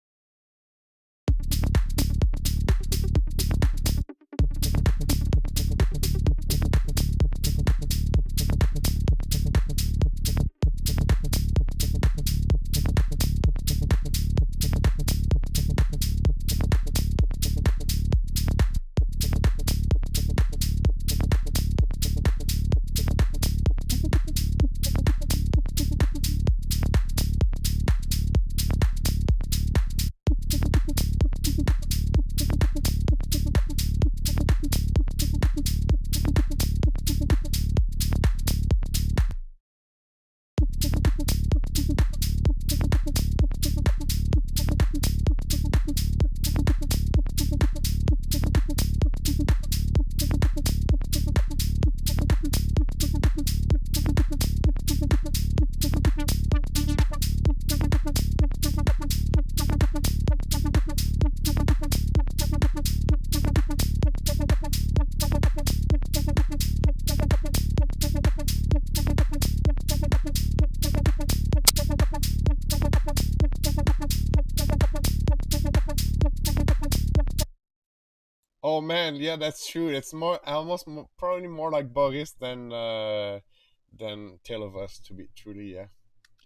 [SPEAKER 1] Oh man, yeah, that's true. It's more almost probably more like Bogus than Tale of Us, to be truly, yeah.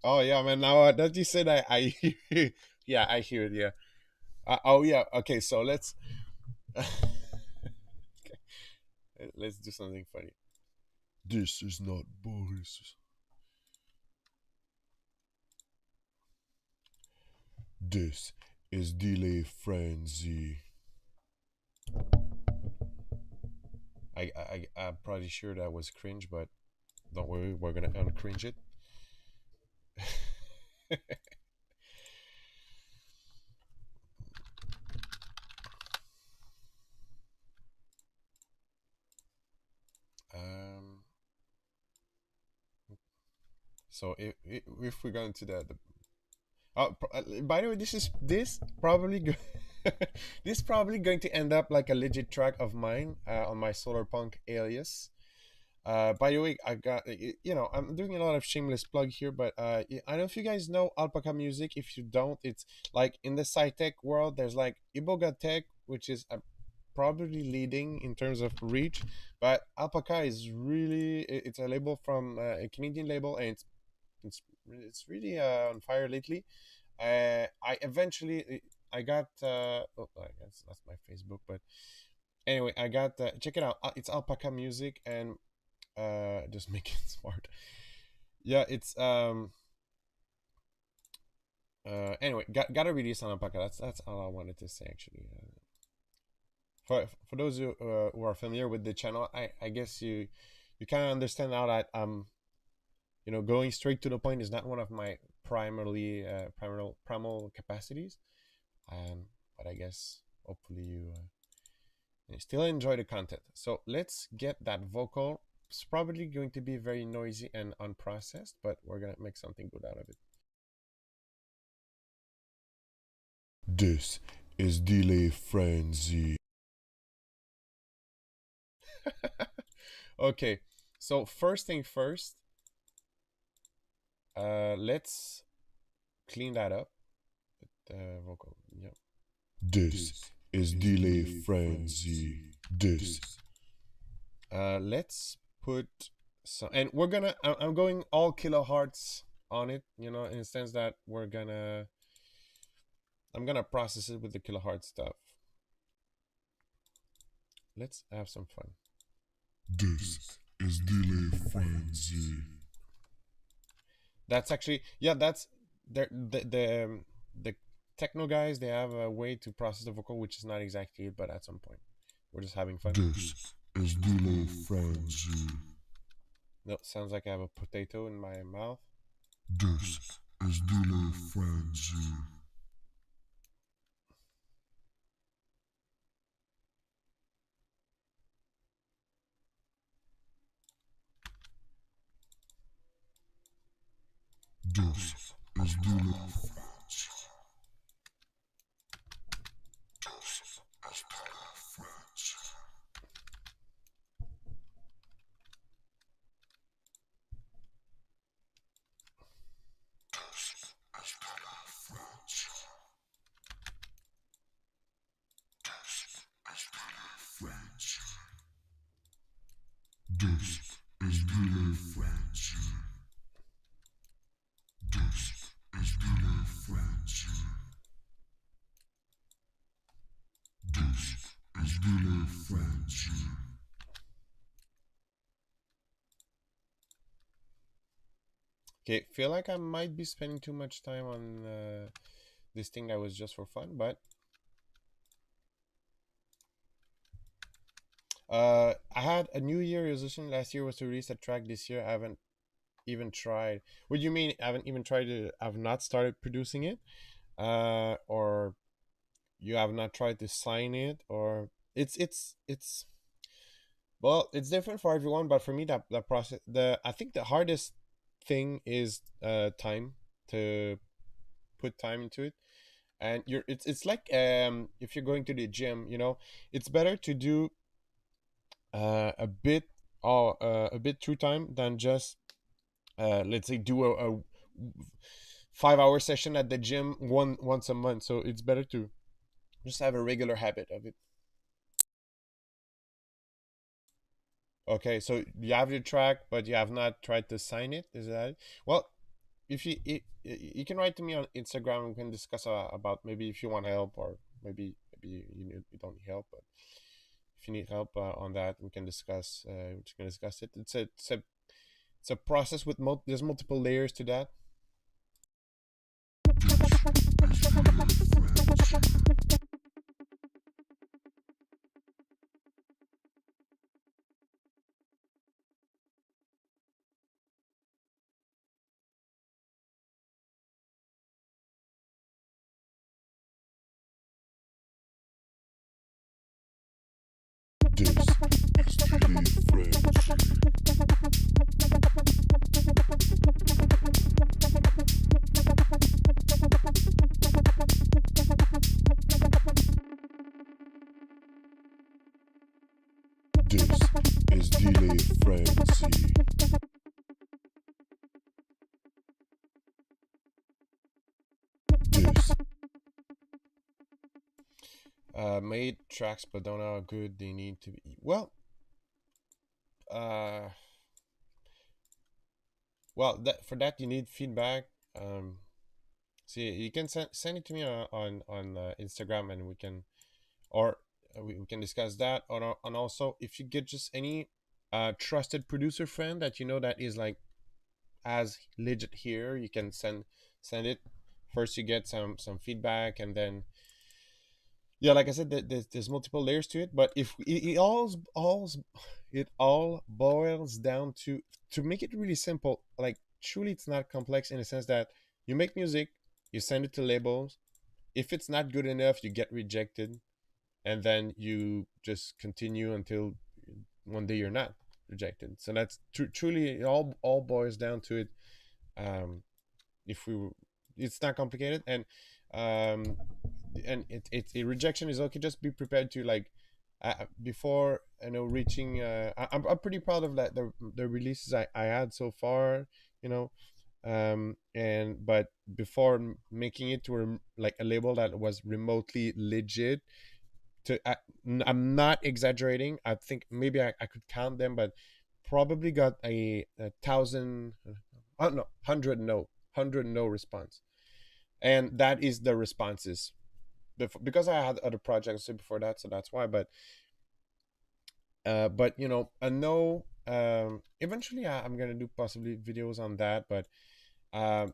[SPEAKER 1] Oh yeah, man. Now that you said, I yeah, I hear it. Yeah. Oh yeah. Okay, so let's do something funny. This is not Boris. This is Delay Frenzy. I'm probably sure that was cringe, but don't worry, we're gonna uncringe it. um. So if we go into the by the way, this probably this probably going to end up like a legit track of mine on my Solar Punk alias. By the way, I'm doing a lot of shameless plug here, but I don't know if you guys know Alpaca Music. If you don't, it's like in the sci-tech world, there's like Iboga Tech, which is probably leading in terms of reach, but Alpaca is really, it's a label from a Canadian label, and it's really on fire lately. I eventually I got oh, I guess that's my Facebook, but anyway, I got check it out. It's Alpaca Music, and just make it smart. Yeah, it's Anyway, gotta release on a podcast. That's all I wanted to say actually. For those who are familiar with the channel, I guess you kind of understand now that going straight to the point is not one of my primal capacities. But I guess hopefully you still enjoy the content. So let's get that vocal. It's probably going to be very noisy and unprocessed, but we're gonna make something good out of it. This is Delay Frenzy. Okay, so first thing first, let's clean that up. The vocal, yeah. This is Delay Frenzy. This. Let's put some, and we're gonna. I'm going all kilohertz on it. In the sense that I'm gonna process it with the kilohertz stuff. Let's have some fun. This is Delay Frenzy. That's actually, yeah, that's the techno guys. They have a way to process the vocal, which is not exactly it, but at some point, we're just having fun. This is Delay Frenzy. No, sounds like I have a potato in my mouth. This is Delay Frenzy. This is Delay Frenzy. This is Delay Frenzy. This is Delay Frenzy. This is Delay Frenzy. This is Delay Frenzy. Okay, feel like I might be spending too much time on this thing that was just for fun, but I had a New Year resolution last year was to release a track this year. I haven't even tried. What do you mean? I haven't even tried to. I've not started producing it, or you have not tried to sign it, or it's well, it's different for everyone. But for me, that process, I think the hardest thing is time to put time into it. And it's like if you're going to the gym, it's better to do a bit a bit through time than just let's say do a 5 hour session at the gym once a month. So it's better to just have a regular habit of it. Okay, so you have your track, but you have not tried to sign it. Is that it? Well? If you can write to me on Instagram. We can discuss about maybe if you want help, or maybe you don't need help, but if you need help on that, we can discuss. We can discuss it. It's a process with there's multiple layers to that. This is Daily Friends. This is Delay Frenzy. This made tracks but don't know how good they need to be. Well, uh, for that you need feedback. See, you can send it to me on Instagram, and we can, or we can discuss that. And also, if you get just any trusted producer friend that that is like as legit here, you can send it. first you get some feedback, and then yeah, like I said, there's multiple layers to it. But if it all boils down to make it really simple, like truly it's not complex in the sense that you make music, you send it to labels. If it's not good enough, you get rejected, and then you just continue until one day you're not rejected. So that's truly it all boils down to it. um if we It's not complicated. Um and rejection is okay. Just be prepared to like before reaching I'm pretty proud of that the releases I had so far, you know. And but before making it to like a label that was remotely legit, I'm not exaggerating. I think maybe I could count them, but probably got a thousand, oh no, hundred no response. And that is the responses because I had other projects before that, so that's why. But a no. Eventually, I'm gonna do possibly videos on that, but a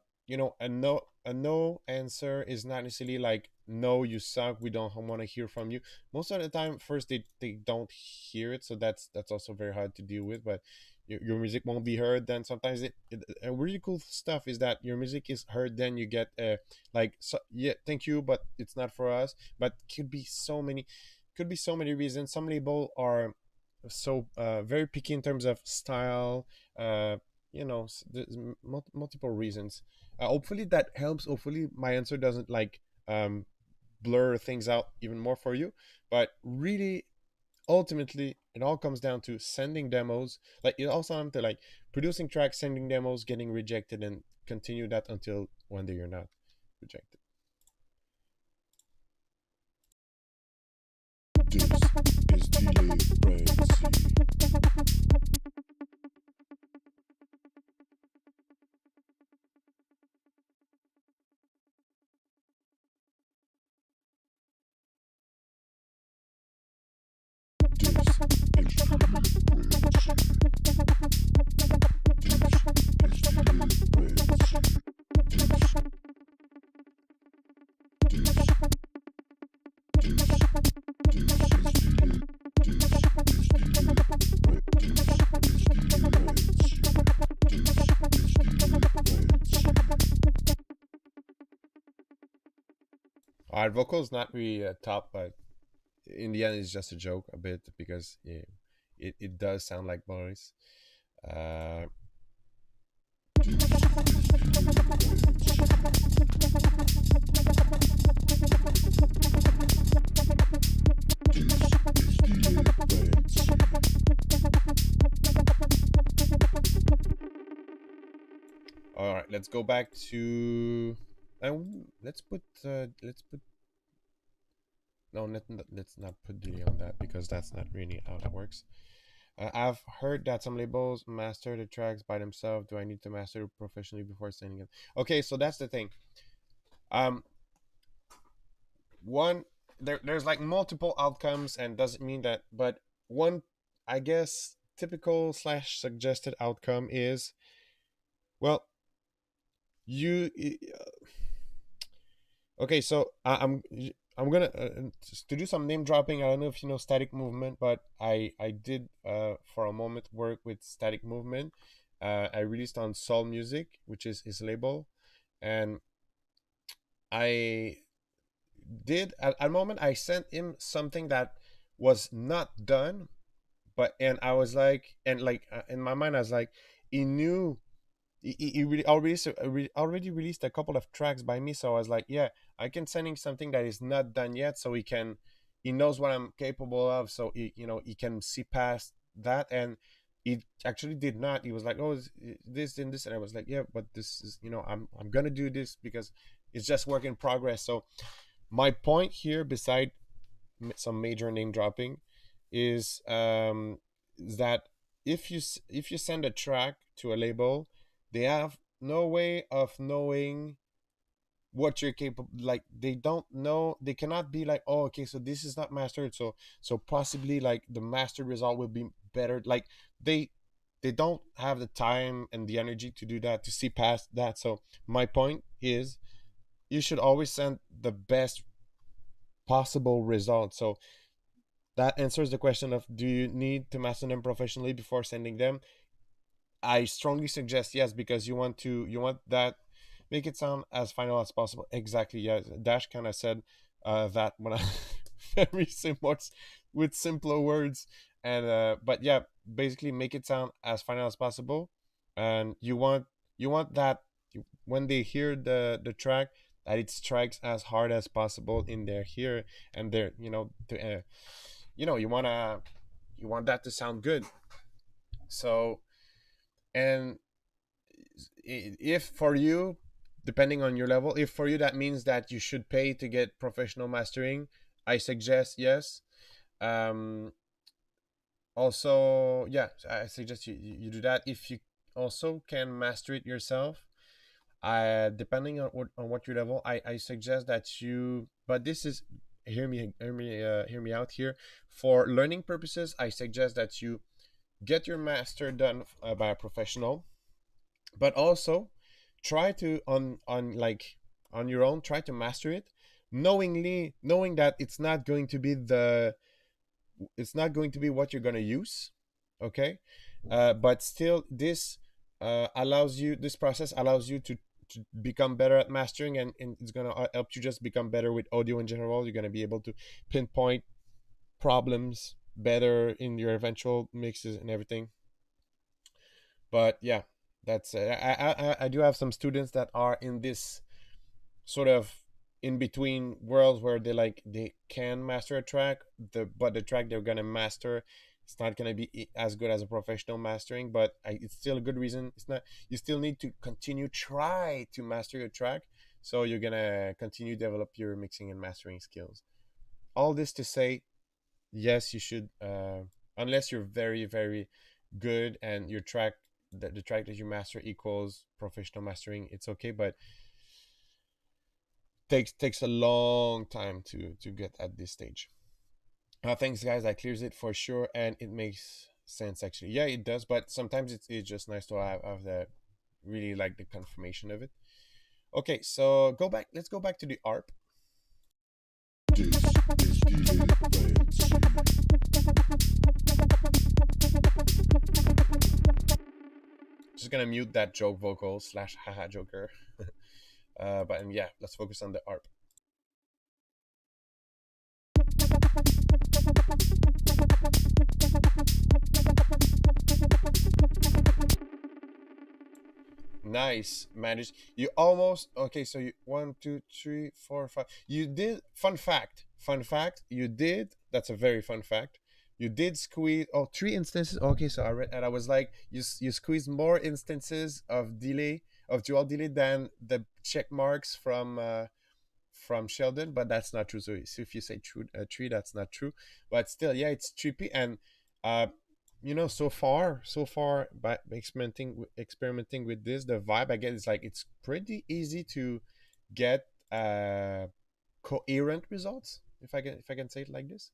[SPEAKER 1] no answer is not necessarily like no, you suck, we don't want to hear from you. Most of the time, first they don't hear it, so that's also very hard to deal with. But your music won't be heard. Then sometimes a really cool stuff is that your music is heard, then you get like, so, yeah, thank you, but it's not for us. But could be so many reasons. Some label are so very picky in terms of style. There's multiple reasons. Hopefully that helps. Hopefully my answer doesn't like blur things out even more for you. But really, ultimately, it all comes down to sending demos. Like, it also comes to like producing tracks, sending demos, getting rejected, and continue that until one day you're not rejected. This is Delay Frenzy. Our vocal is not really top, but in the end, it's just a joke a bit because it does sound like Boris. Uh, all right, let's go back to. Let's put no, let's not put delay on that because that's not really how that works. I've heard that some labels master the tracks by themselves. Do I need to master it professionally before sending it? Okay, so that's the thing. Um, one there's like multiple outcomes, and doesn't mean that, but one, I guess, typical slash suggested outcome is, well, you okay, so I'm gonna to do some name dropping. I don't know if you know Static Movement, but I did for a moment work with Static Movement. I released on Soul Music, which is his label, and I did at a moment I sent him something that was not done, but and I was like, and like in my mind I was like, he knew he really already released a couple of tracks by me, so I was like, yeah, I can send him something that is not done yet, so he knows what I'm capable of, so he can see past that. And he actually did not. He was like, oh, this and this, and I was like, yeah, but this is, I'm gonna do this because it's just work in progress. So my point here, beside some major name dropping, is that if you send a track to a label, they have no way of knowing what you're capable. Like, they don't know. They cannot be like, oh, okay, so this is not mastered, so possibly like the mastered result will be better. Like, they don't have the time and the energy to do that, to see past that. So my point is, you should always send the best possible result. So that answers the question of, do you need to master them professionally before sending them? I strongly suggest yes, because you want that, make it sound as final as possible. Exactly. Yeah, Dash kind of said that when I very simple, with simpler words, and but yeah, basically make it sound as final as possible, and you want that when they hear the track, that it strikes as hard as possible in their ear, and their, you want that to sound good. So, and if for you, depending on your level, if for you that means that you should pay to get professional mastering, I suggest yes. um Also, yeah, I suggest you do that. If you also can master it yourself, depending on what your level, I suggest that you, but this is, hear me out here. For learning purposes, I suggest that you get your master done by a professional, but also try to, on like on your own, try to master it, knowing that it's not going to be what you're going to use. Okay. But still, this process allows you to become better at mastering, and it's going to help you just become better with audio in general. You're going to be able to pinpoint problems better in your eventual mixes and everything. But yeah, that's I do have some students that are in this sort of in between worlds, where they can master a track, but the track they're gonna master, it's not gonna be as good as a professional mastering, but it's still a good reason. It's not, you still need to continue try to master your track, so you're gonna continue develop your mixing and mastering skills. All this to say, yes, you should, unless you're very very good and your track, the track that you master equals professional mastering, it's okay, but takes a long time to get at this stage. Thanks guys, that clears it for sure, and it makes sense actually. Yeah, it does, but sometimes it's just nice to have the really like the confirmation of it. Okay, so let's go back to the ARP. This is just gonna mute that joke vocal slash haha joker. But yeah, let's focus on the ARP. Nice, managed. You almost, okay. So you 1, 2, 3, 4, 5. You did. Fun fact. You did. That's a very fun fact. You did squeeze. Oh, 3 instances. Okay, so I read, and I was like, you squeezed more instances of delay, of dual delay, than the check marks from Sheldon, but that's not true. So if you say true, three, that's not true. But still, yeah, it's trippy, and uh, so far, by experimenting with this, the vibe I get is like it's pretty easy to get coherent results, if I can say it like this.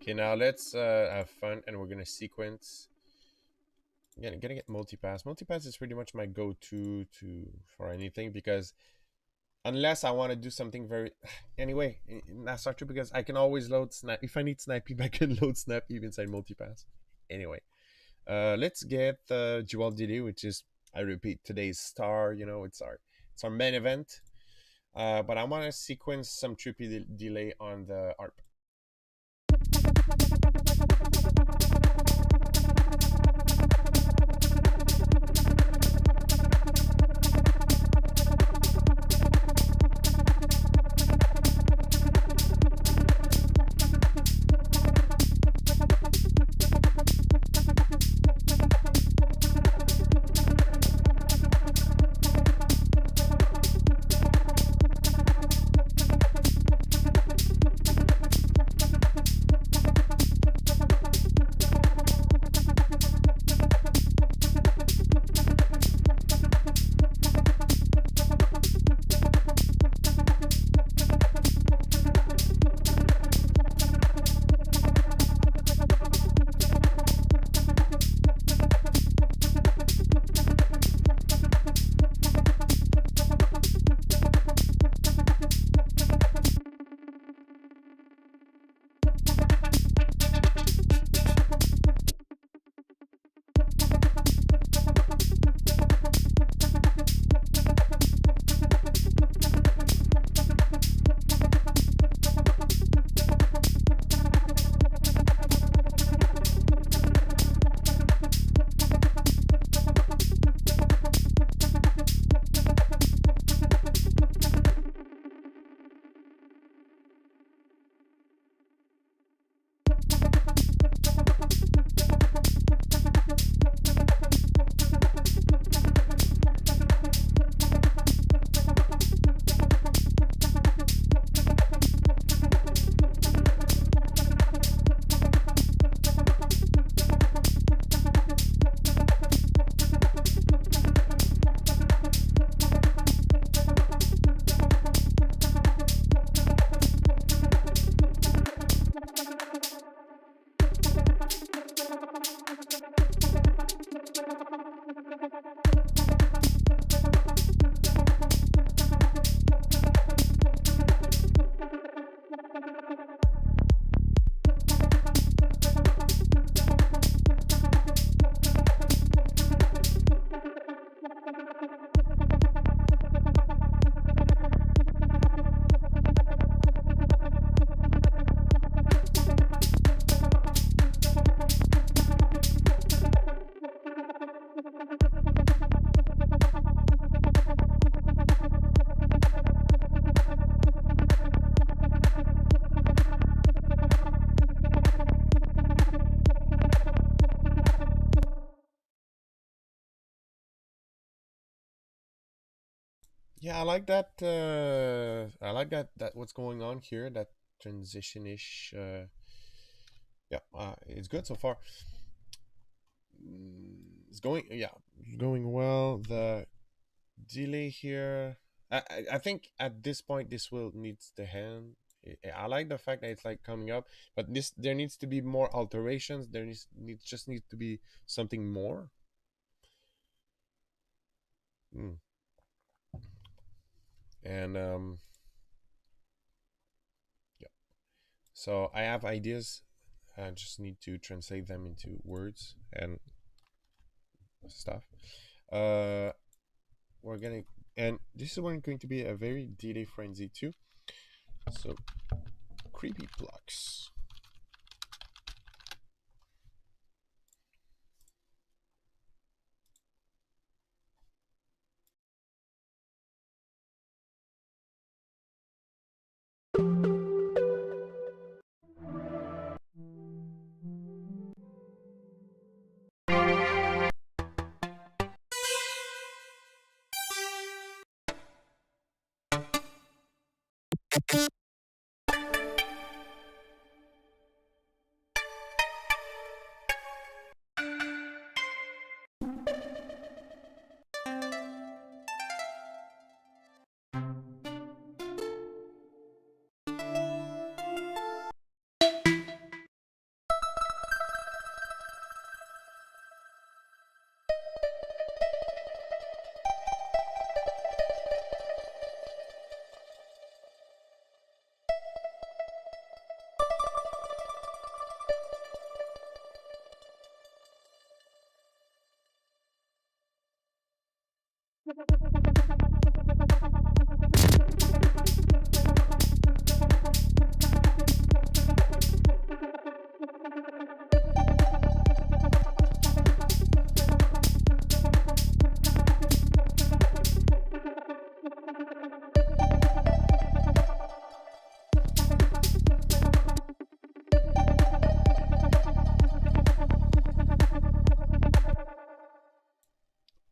[SPEAKER 1] Okay, now let's have fun, and we're gonna sequence. Gonna get multipass. Multipass is pretty much my go-to for anything, because unless I want to do something very, anyway, that's not true, because I can always load snap if I need snap peep. I can load snap peep inside multipass. Anyway, let's get dual delay, which is, I repeat, today's star. It's our main event. But I want to sequence some trippy delay on the ARP. Yeah, I like that. I like that what's going on here. That transition-ish. Yeah, it's good so far. It's going. Yeah, it's going well. The delay here. I think at this point this will needs the hand. I like the fact that it's like coming up, but this there needs to be more alterations. There needs to be something more. Mm. And yeah. So I have ideas. I just need to translate them into words and stuff. Uh, we're gonna and this is going to be a very delay frenzy too. So creepy blocks.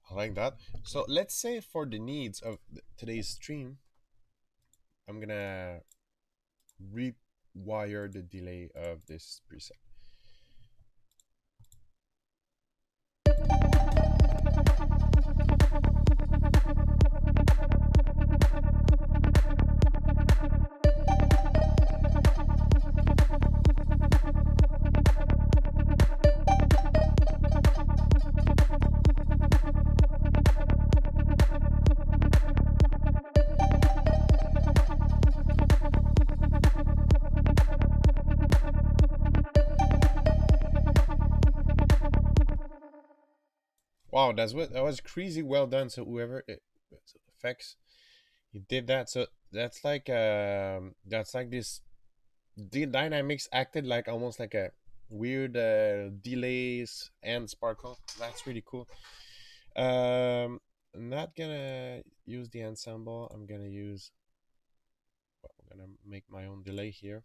[SPEAKER 1] I like that. So let's say for the needs of today's stream, I'm gonna rewire the delay of this preset. Wow, that was crazy well done. So whoever it so effects you did that. So that's like this the dynamics acted like almost like a weird delays and sparkle. That's really cool. I'm not gonna use the ensemble. I'm gonna use. Well, I'm gonna make my own delay here.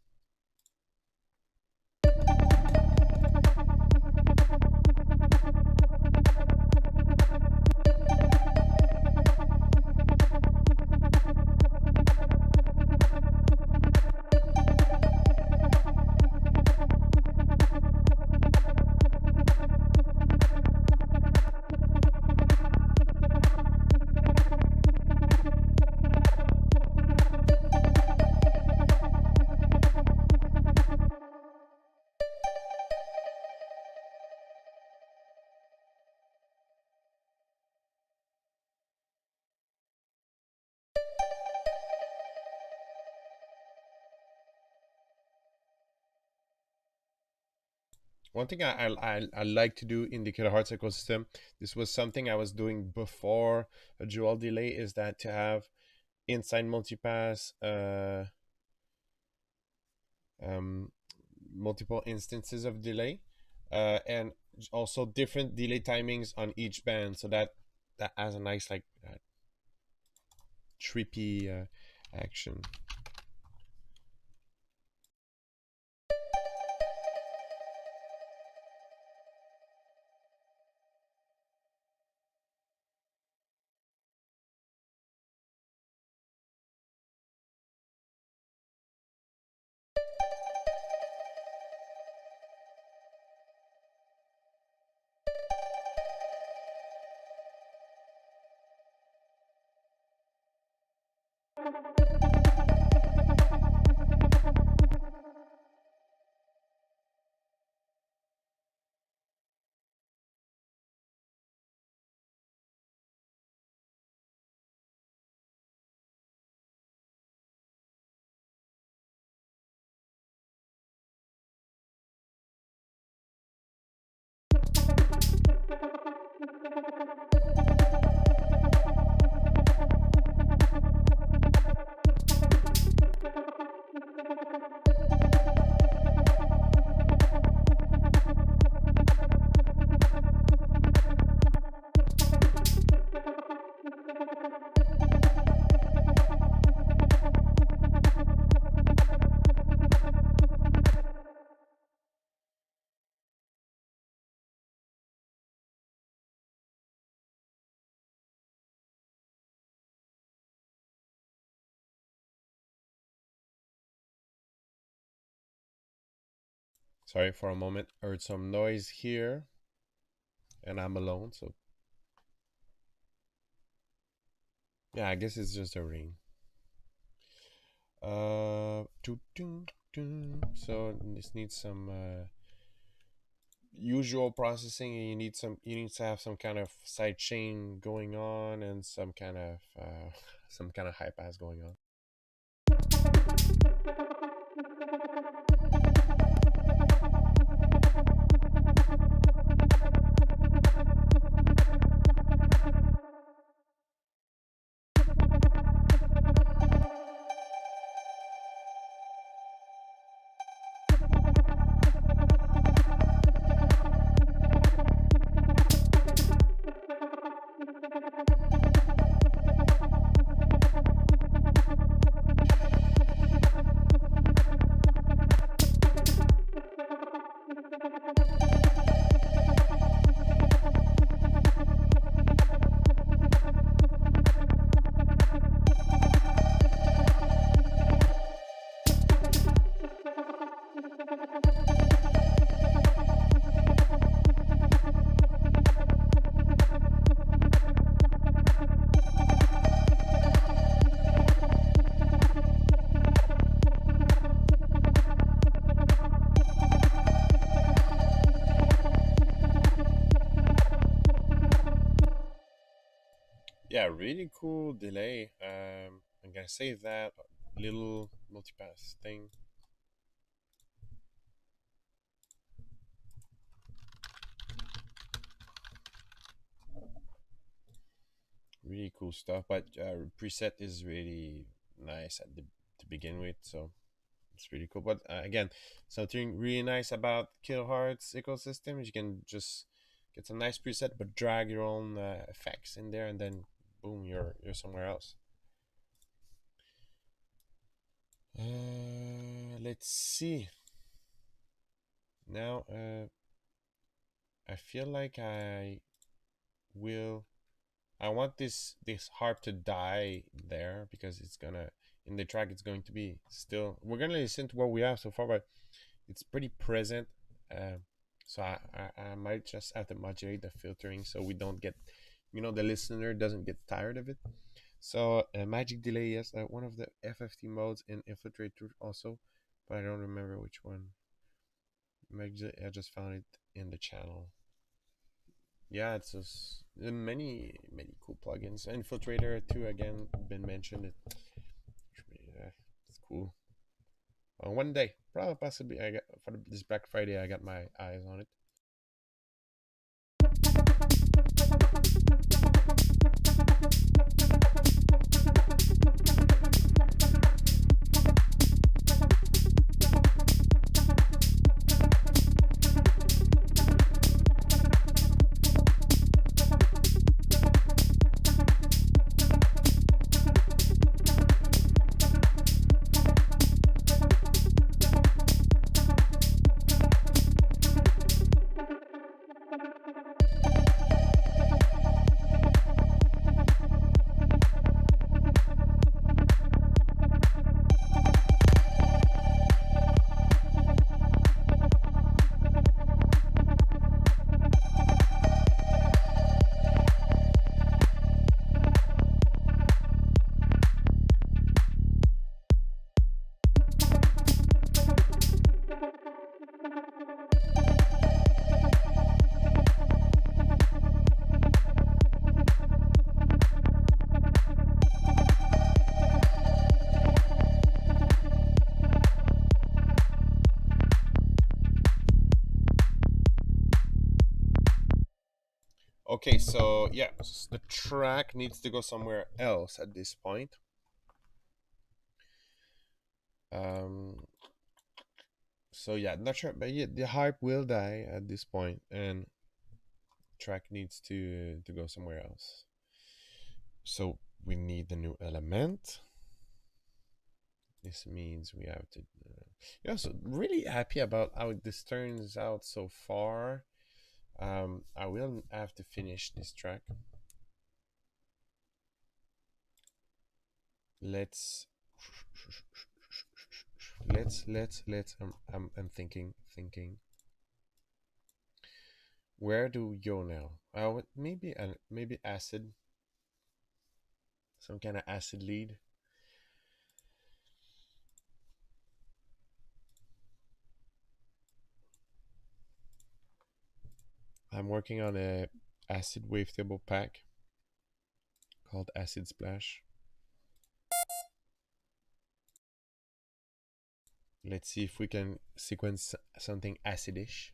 [SPEAKER 1] One thing I like to do in the Kilohearts ecosystem, this was something I was doing before a dual delay, is that to have inside multipass um, multiple instances of delay and also different delay timings on each band, so that has a nice like trippy action. Sorry for a moment. Heard some noise here, and I'm alone. So yeah, I guess it's just a ring. So this needs some usual processing. You need to have some kind of side chain going on and some kind of some kind of high pass going on. Yeah, really cool delay. I'm gonna save that little multipass thing. Really cool stuff, but preset is really nice to begin with, so it's really cool. But again, something really nice about Kilohearts ecosystem is you can just get some nice preset, but drag your own effects in there, and then boom, you're somewhere else. Let's see. Now, I feel like will. I want this harp to die there because it's gonna in the track. It's going to be still. We're gonna listen to what we have so far, but it's pretty present. So I might just have to modulate the filtering so we don't get, the listener doesn't get tired of it. So magic delay, yes, one of the FFT modes in Infiltrator also, but I don't remember which one. I just found it in the channel. Yeah, it's just many cool plugins. Infiltrator too, again, been mentioned. It's cool. One day, probably possibly, I got for this Black Friday, I got my eyes on it. Okay, so yeah, the track needs to go somewhere else at this point. So yeah, not sure, but yeah, the hype will die at this point, and track needs to go somewhere else. So we need the new element. This means we have to. Yeah, so really happy about how this turns out so far. I will have to finish this track. Let's I'm thinking. Where do we go now? Maybe acid. Some kind of acid lead. I'm working on a acid wavetable pack called Acid Splash. Let's see if we can sequence something acidish.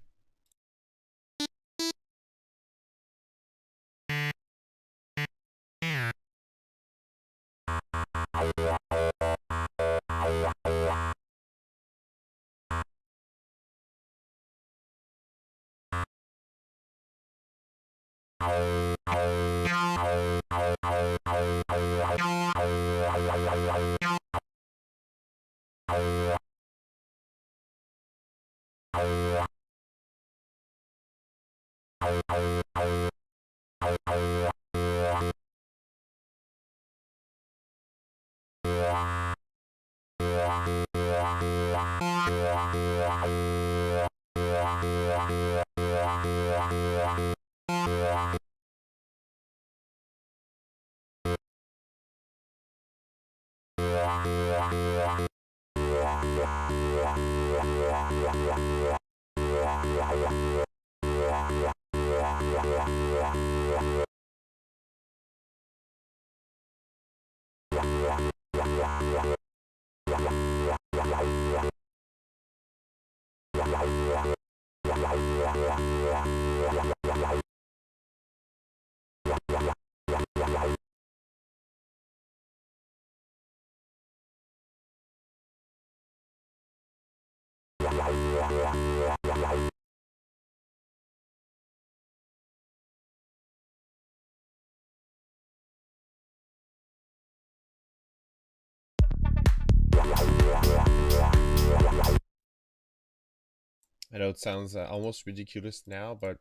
[SPEAKER 1] I know it sounds almost ridiculous now, but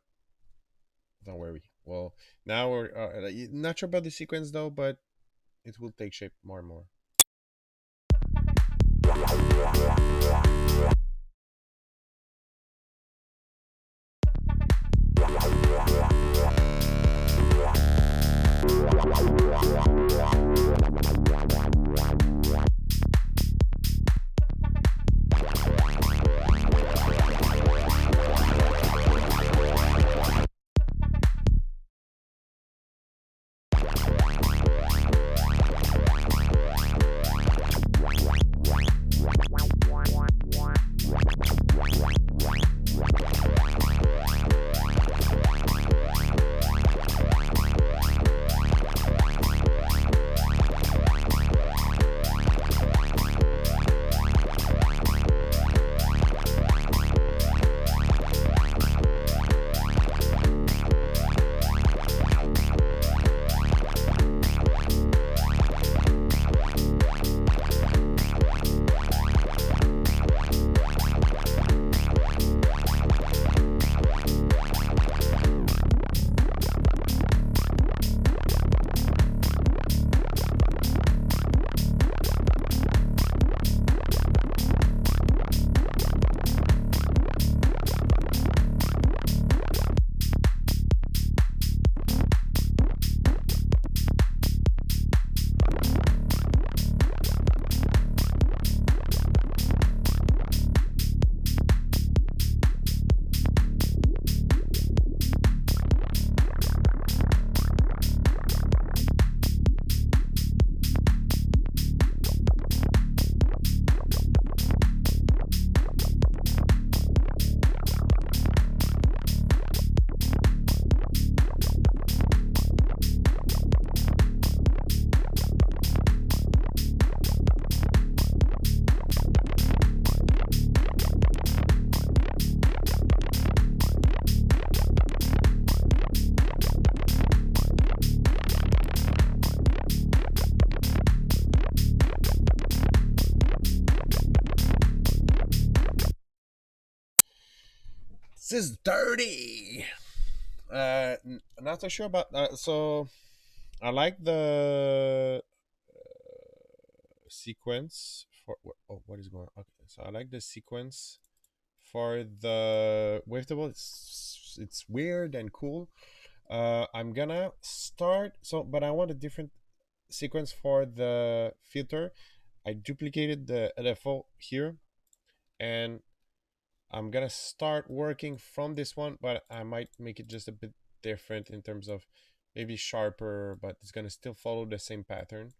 [SPEAKER 1] don't worry. Well, now we're not sure about the sequence though, but it will take shape more and more. This is dirty. Not so sure about that. So I like the sequence for. Oh, what is going on? Okay, so I like the sequence for the wavetable. It's weird and cool. I'm gonna start. So, but I want a different sequence for the filter. I duplicated the LFO here, and I'm gonna start working from this one, but I might make it just a bit different in terms of maybe sharper, but it's gonna still follow the same pattern.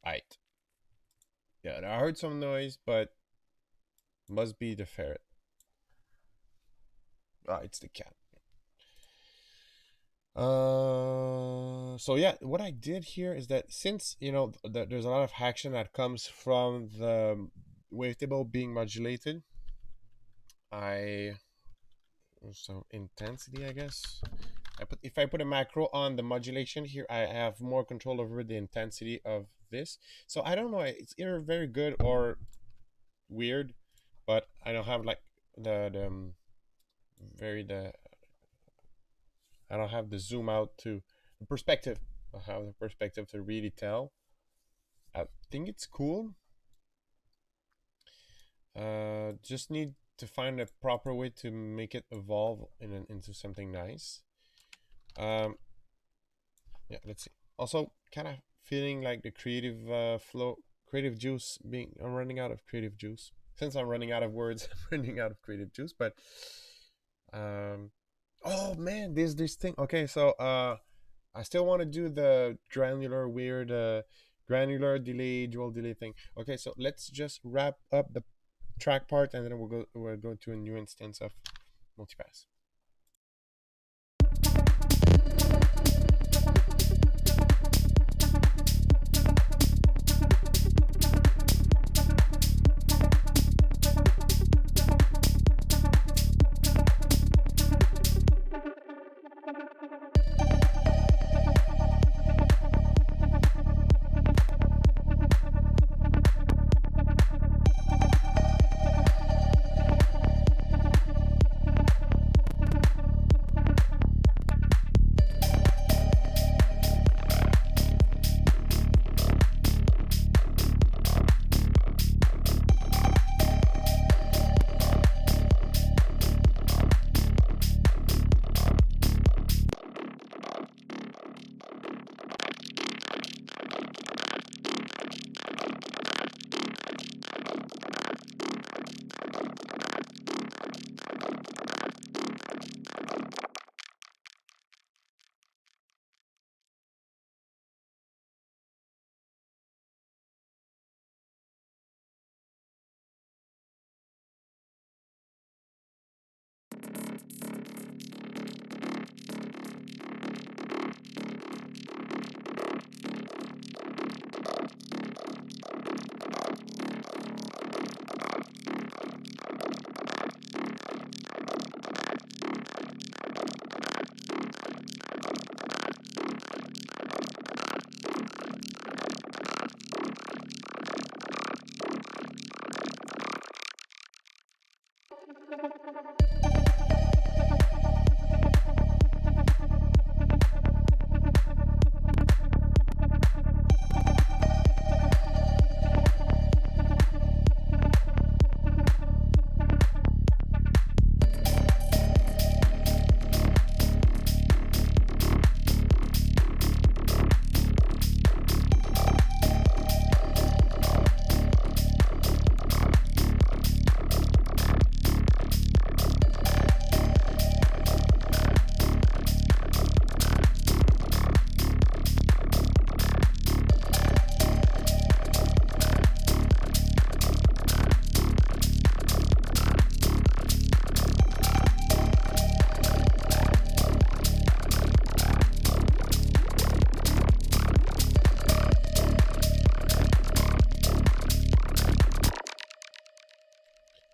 [SPEAKER 1] Right. Yeah, I heard some noise, but must be the ferret. Ah, it's the cat. So yeah, what I did here is that since there's a lot of action that comes from the wavetable being modulated, so intensity, I guess. If I put a macro on the modulation here, I have more control over the intensity of this. So I don't know, it's either very good or weird, but I don't have like the very the I don't have the zoom out to the perspective. I have the perspective to really tell. I think it's cool. Just need to find a proper way to make it evolve into something nice. Yeah, let's see. Also, kind of feeling like the creative flow, creative juice being. I'm running out of creative juice. Since I'm running out of words, I'm running out of creative juice. But, oh man, there's this thing. Okay, so I still want to do the granular weird granular delay dual delay thing. Okay, so let's just wrap up the track part and then we'll go to a new instance of multipass.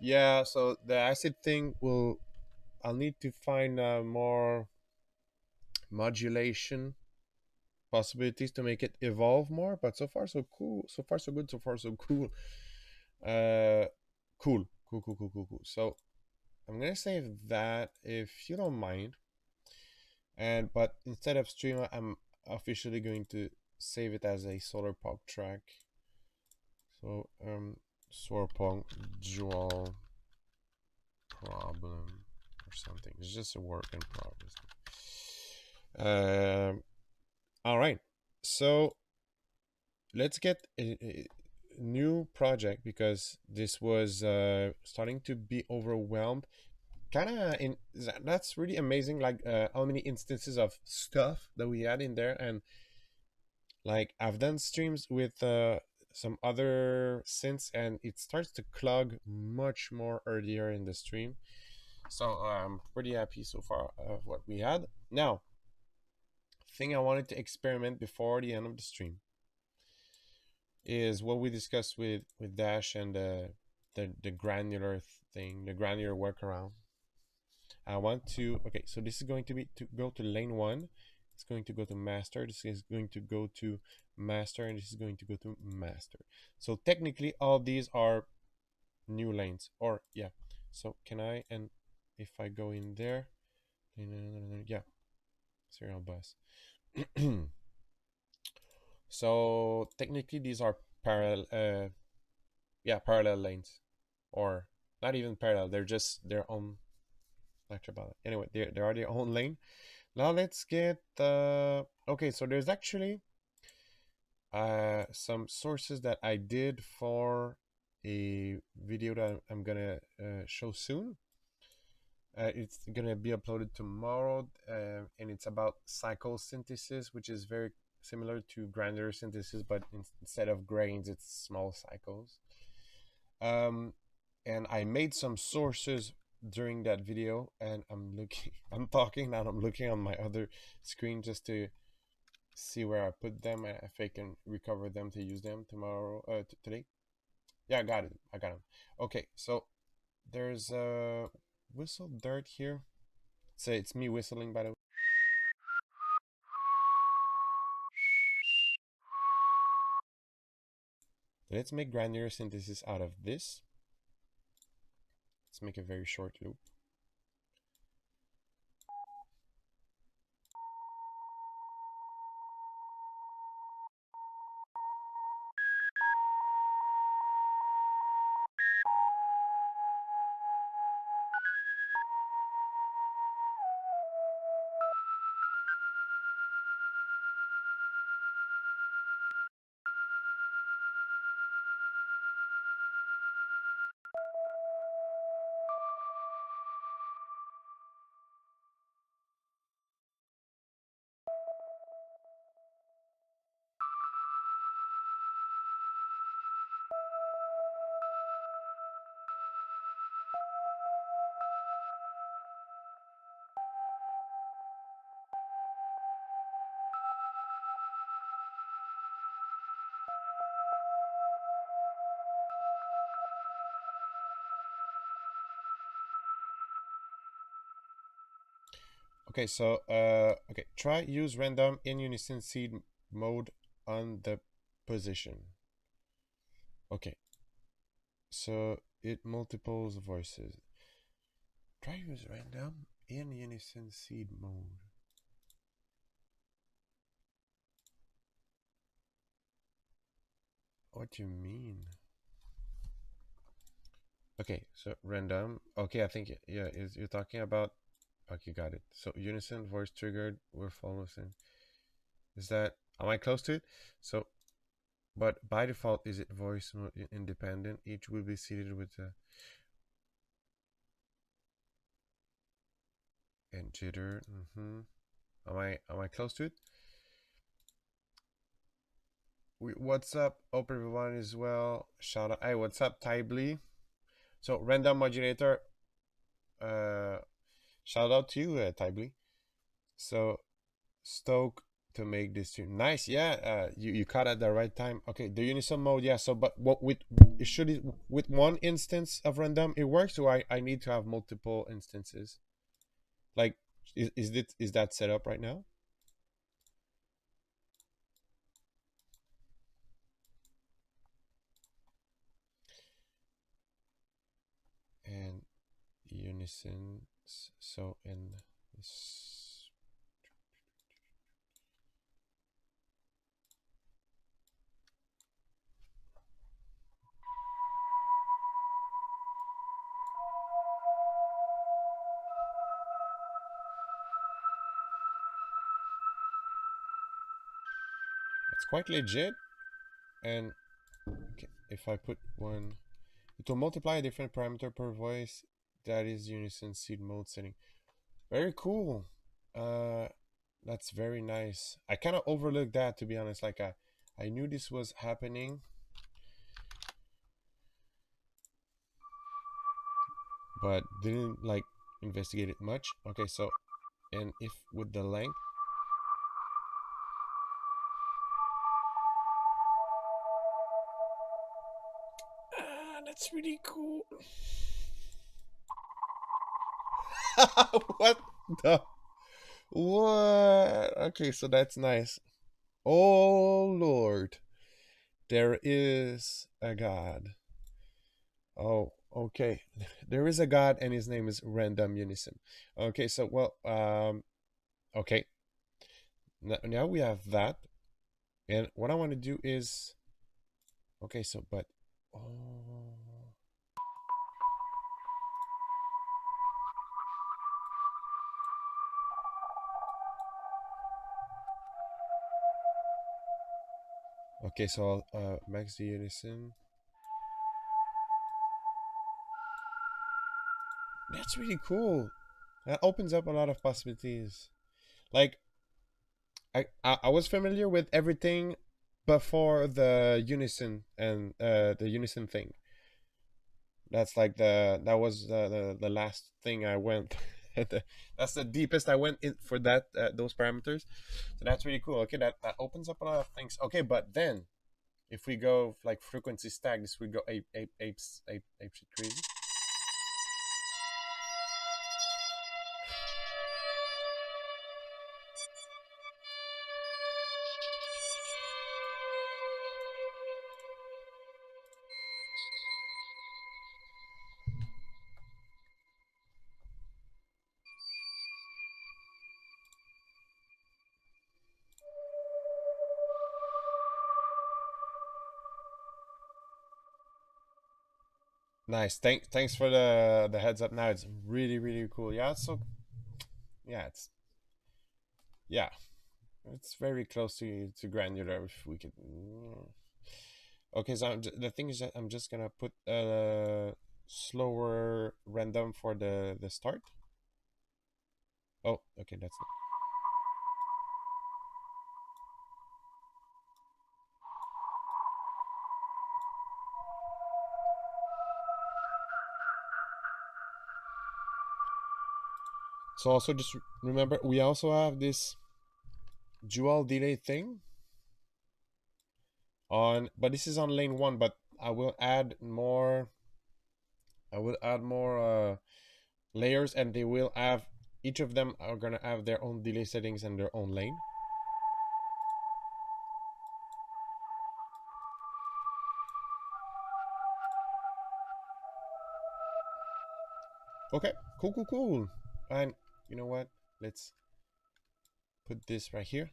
[SPEAKER 1] Yeah, so the acid thing will. I'll need to find more modulation possibilities to make it evolve more. But so far, so cool. So far, so good. So far, so cool. Uh, cool. So I'm gonna save that if you don't mind. And but instead of stream, I'm officially going to save it as a solar punk track. So solar punk dual problem or something. It's just a work in progress. All right. So let's get a new project because this was starting to be overwhelmed. Kind of in that's really amazing. Like how many instances of stuff that we had in there, and like I've done streams with some other synths, and it starts to clog much more earlier in the stream. So I'm pretty happy so far of what we had. Now, thing I wanted to experiment before the end of the stream is what we discussed with Dash and the granular thing, the granular workaround. I want to okay, so this is going to be to go to lane one. It's going to go to master. This is going to go to master, and this is going to go to master. So technically, all these are new lanes, or yeah. So can I and if I go in there, yeah, serial bus. So technically, these are parallel. Yeah, parallel lanes, or not even parallel. They're just their own lecture ballot. Anyway, they are their own lane. Now let's get okay. So there's actually some sources that I did for a video that I'm gonna show soon. It's gonna be uploaded tomorrow, and it's about cycle synthesis, which is very similar to granular synthesis, but instead of grains, it's small cycles. Um, and I made some sources during that video, and I'm looking, I'm talking now, I'm looking on my other screen just to see where I put them and if I can recover them to use them tomorrow, today. Yeah, I got it. I got them. Okay, so there's a whistle dirt here. So it's me whistling, by the way. Let's make granular synthesis out of this. Let's make a very short loop. Okay, so okay, try use random in unison seed mode on the position. Okay, so it multiples voices. Try to use random in unison seed mode. What do you mean? Okay, so random. Okay, I think yeah, you're talking about. Okay, got it. So unison voice triggered. We're following. Is that? Am I close to it? So, but by default, is it voice independent? Each will be seated with a and jitter. Am I close to it? What's up, hope everyone is well. Shout out. Hey, what's up, Tyblee? So random modulator. Uh, shout out to you, Tyblee. So stoke to make this tune. Nice, yeah. You caught at the right time. Okay, the unison mode, yeah. So, but what with should it with one instance of random it works, or I need to have multiple instances? Like, is that set up right now? And unison. So in this, it's quite legit. And okay, if I put one, it will multiply a different parameter per voice. That is unison seed mode setting. Very cool. Uh, that's very nice. I kind of overlooked that, to be honest. Like I knew this was happening, but didn't like investigate it much. Okay, so and if with the length, that's really cool. What the what? Okay, so that's nice. Oh Lord, there is a God. Oh, okay. There is a God, and his name is Random Unison. Okay, so well, okay. Now we have that, and what I want to do is, okay. So, but oh, okay. So I'll max the unison. That's really cool. That opens up a lot of possibilities. Like I was familiar with everything before the unison and the unison thing. That's like that was the last thing I went. That's the deepest I went in for that those parameters. So that's really cool. Okay, that opens up a lot of things. Okay, but then if we go like frequency stack, this we go ape shit crazy. Nice. Thanks for the heads up. Now it's really cool. Yeah. So yeah, yeah, it's very close to granular. If we could. Okay, so the thing is that I'm just gonna put slower random for the start. Oh, okay, that's it. So also just remember we also have this dual delay thing on, but this is on lane one. But I will add more. I will add more layers, and they will have each of them are gonna have their own delay settings and their own lane. Okay, cool, cool, cool. And you know what? Let's put this right here.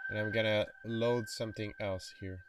[SPEAKER 1] And I'm gonna load something else here.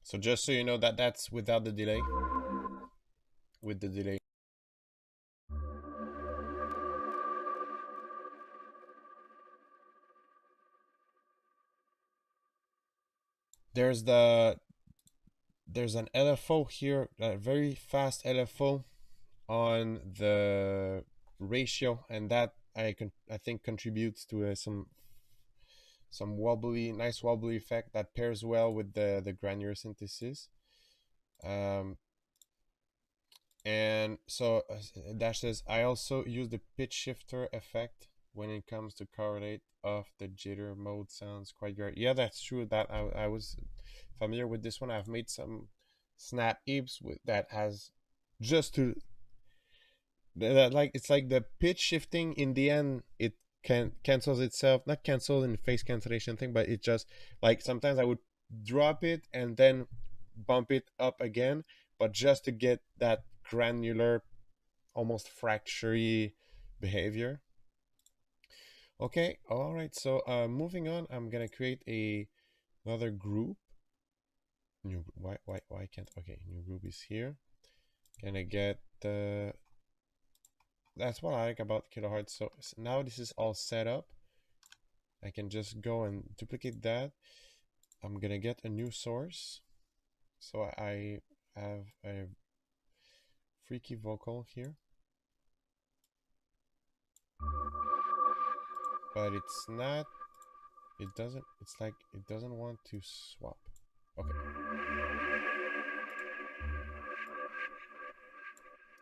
[SPEAKER 1] So just so you know that that's without the delay. With the delay. There's an LFO here, a very fast LFO on the ratio, and that I think contributes to some wobbly, nice wobbly effect that pairs well with the granular synthesis. And so Dash says, I also use the pitch shifter effect when it comes to correlate off the jitter mode. Sounds quite great. Yeah, that's true. That I was familiar with this one. I've made some snap eeps with that has just to that, like it's like the pitch shifting in the end it can cancels itself, not cancel in the phase cancellation thing, but it just like sometimes I would drop it and then bump it up again, but just to get that granular, almost fractury behavior. Okay, all right. So moving on, I'm gonna create another group. New why can't okay? New group is here. Gonna get the. That's what I like about Kilohearts. So now this is all set up. I can just go and duplicate that. I'm gonna get a new source. So I have a freaky vocal here, but it's not. It doesn't. It's like it doesn't want to swap. Okay.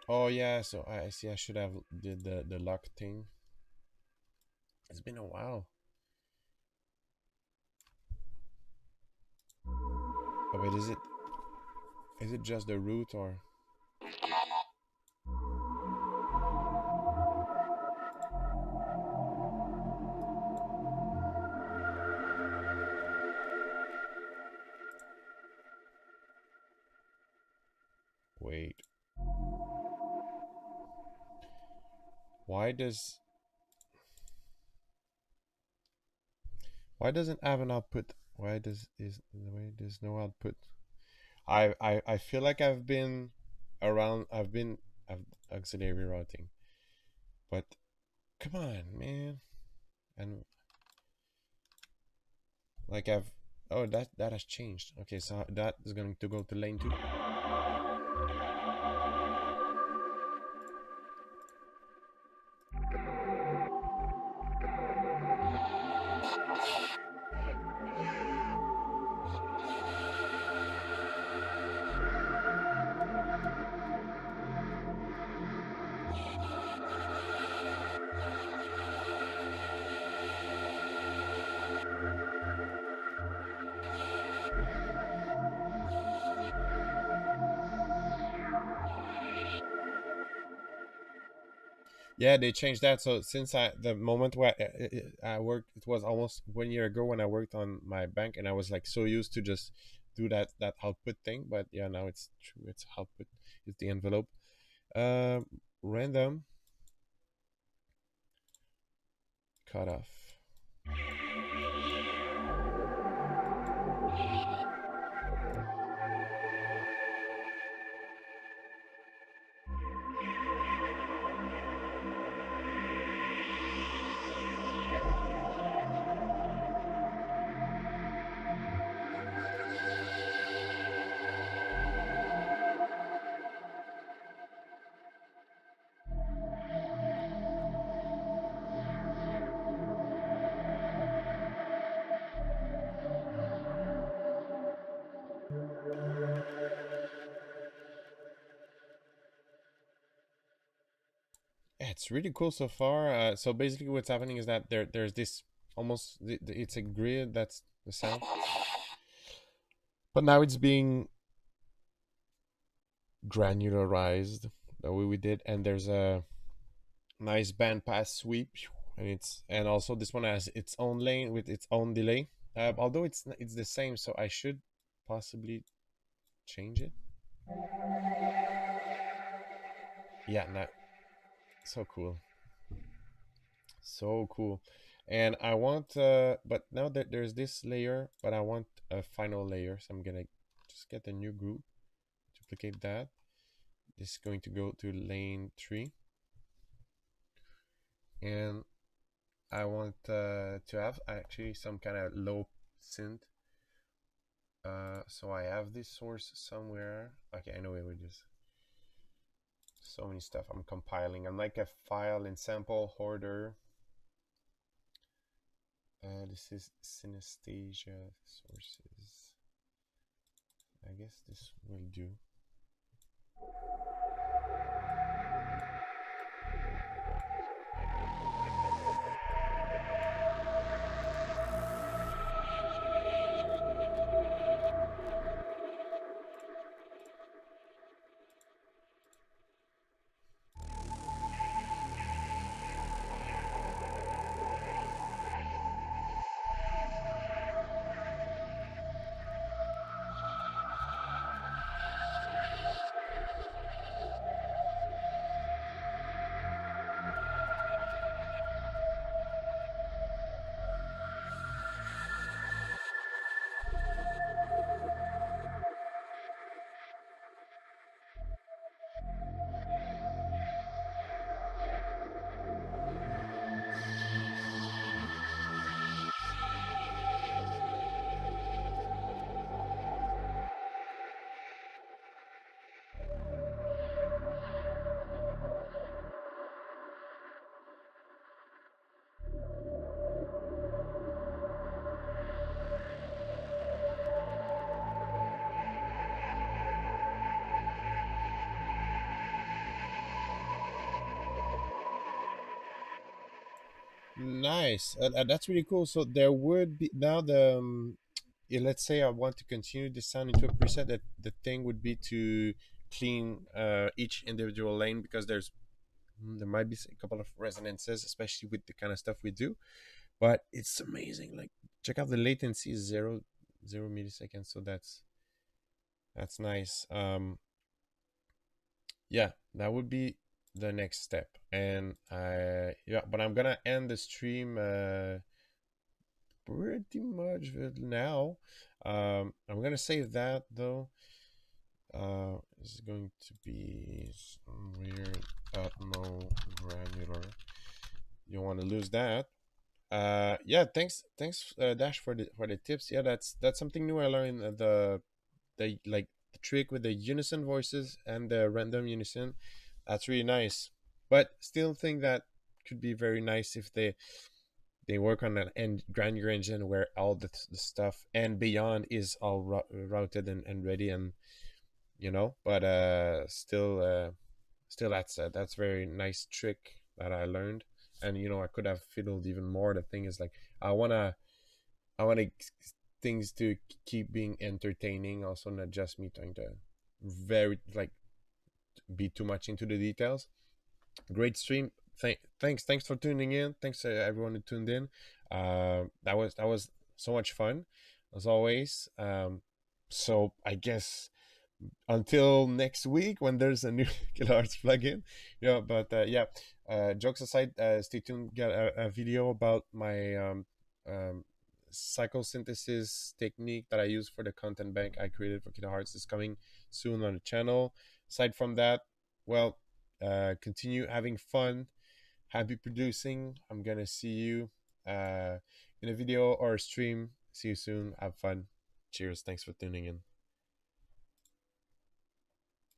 [SPEAKER 1] Oh yeah. So I see. I should have did the lock thing. It's been a while. Oh wait, is it? Is it just the root or? Wait. Why does? Why doesn't have an output? Why does is the way there's no output? I feel like I've been around. I've auxiliary routing, but come on, man. And like I've oh that has changed. Okay, so that is going to go to lane 2. Yeah, they changed that. So since the moment where I worked, it was almost 1 year ago when I worked on my bank, and I was like so used to just do that output thing. But yeah, now it's true. It's output. It's the envelope. Um, Random cutoff. Yeah, it's really cool so far. So basically, what's happening is that there's this almost it's a grid that's the sound, but now it's being granularized the way we did, and there's a nice bandpass sweep, and also this one has its own lane with its own delay. Although it's the same, so I should possibly change it. Yeah, no, so cool, so cool. And I want, but now that there's this layer, but I want a final layer, so I'm gonna just get a new group, duplicate that. This is going to go to lane 3, and I want to have actually some kind of low synth. So I have this source somewhere. Okay, I know it would just so many stuff I'm compiling. I'm like a file and sample hoarder. This is synesthesia sources. I guess this will do. Nice. That's really cool. So there would be now yeah, let's say I want to continue the sound into a preset. That the thing would be to clean each individual lane because there might be a couple of resonances, especially with the kind of stuff we do. But it's amazing. Like check out the latency is zero milliseconds. So that's nice. Yeah, that would be the next step. And yeah, but I'm gonna end the stream pretty much now. I'm gonna save that though. This is going to be some weird Atmo granular. You don't want to lose that. Yeah, thanks Dash for the tips. Yeah, that's something new I learned. The like the trick with the unison voices and the random unison. That's really nice. But still think that could be very nice if they work on an granular engine where all the stuff and beyond is all routed and ready, and but still that's very nice trick that I learned. And I could have fiddled even more. The thing is, like, I want to things to keep being entertaining, also not just me trying to very like be too much into the details. Great stream. Thanks for tuning in. Thanks to everyone who tuned in. That was so much fun, as always. So I guess until next week when there's a new Kilohearts plugin, But yeah, jokes aside, stay tuned. Get a video about my um, psychosynthesis technique that I use for the content bank I created for Kilohearts is coming soon on the channel. Aside from that, well, continue having fun, happy producing. I'm gonna see you in a video or a stream. See you soon. Have fun. Cheers. Thanks for tuning in.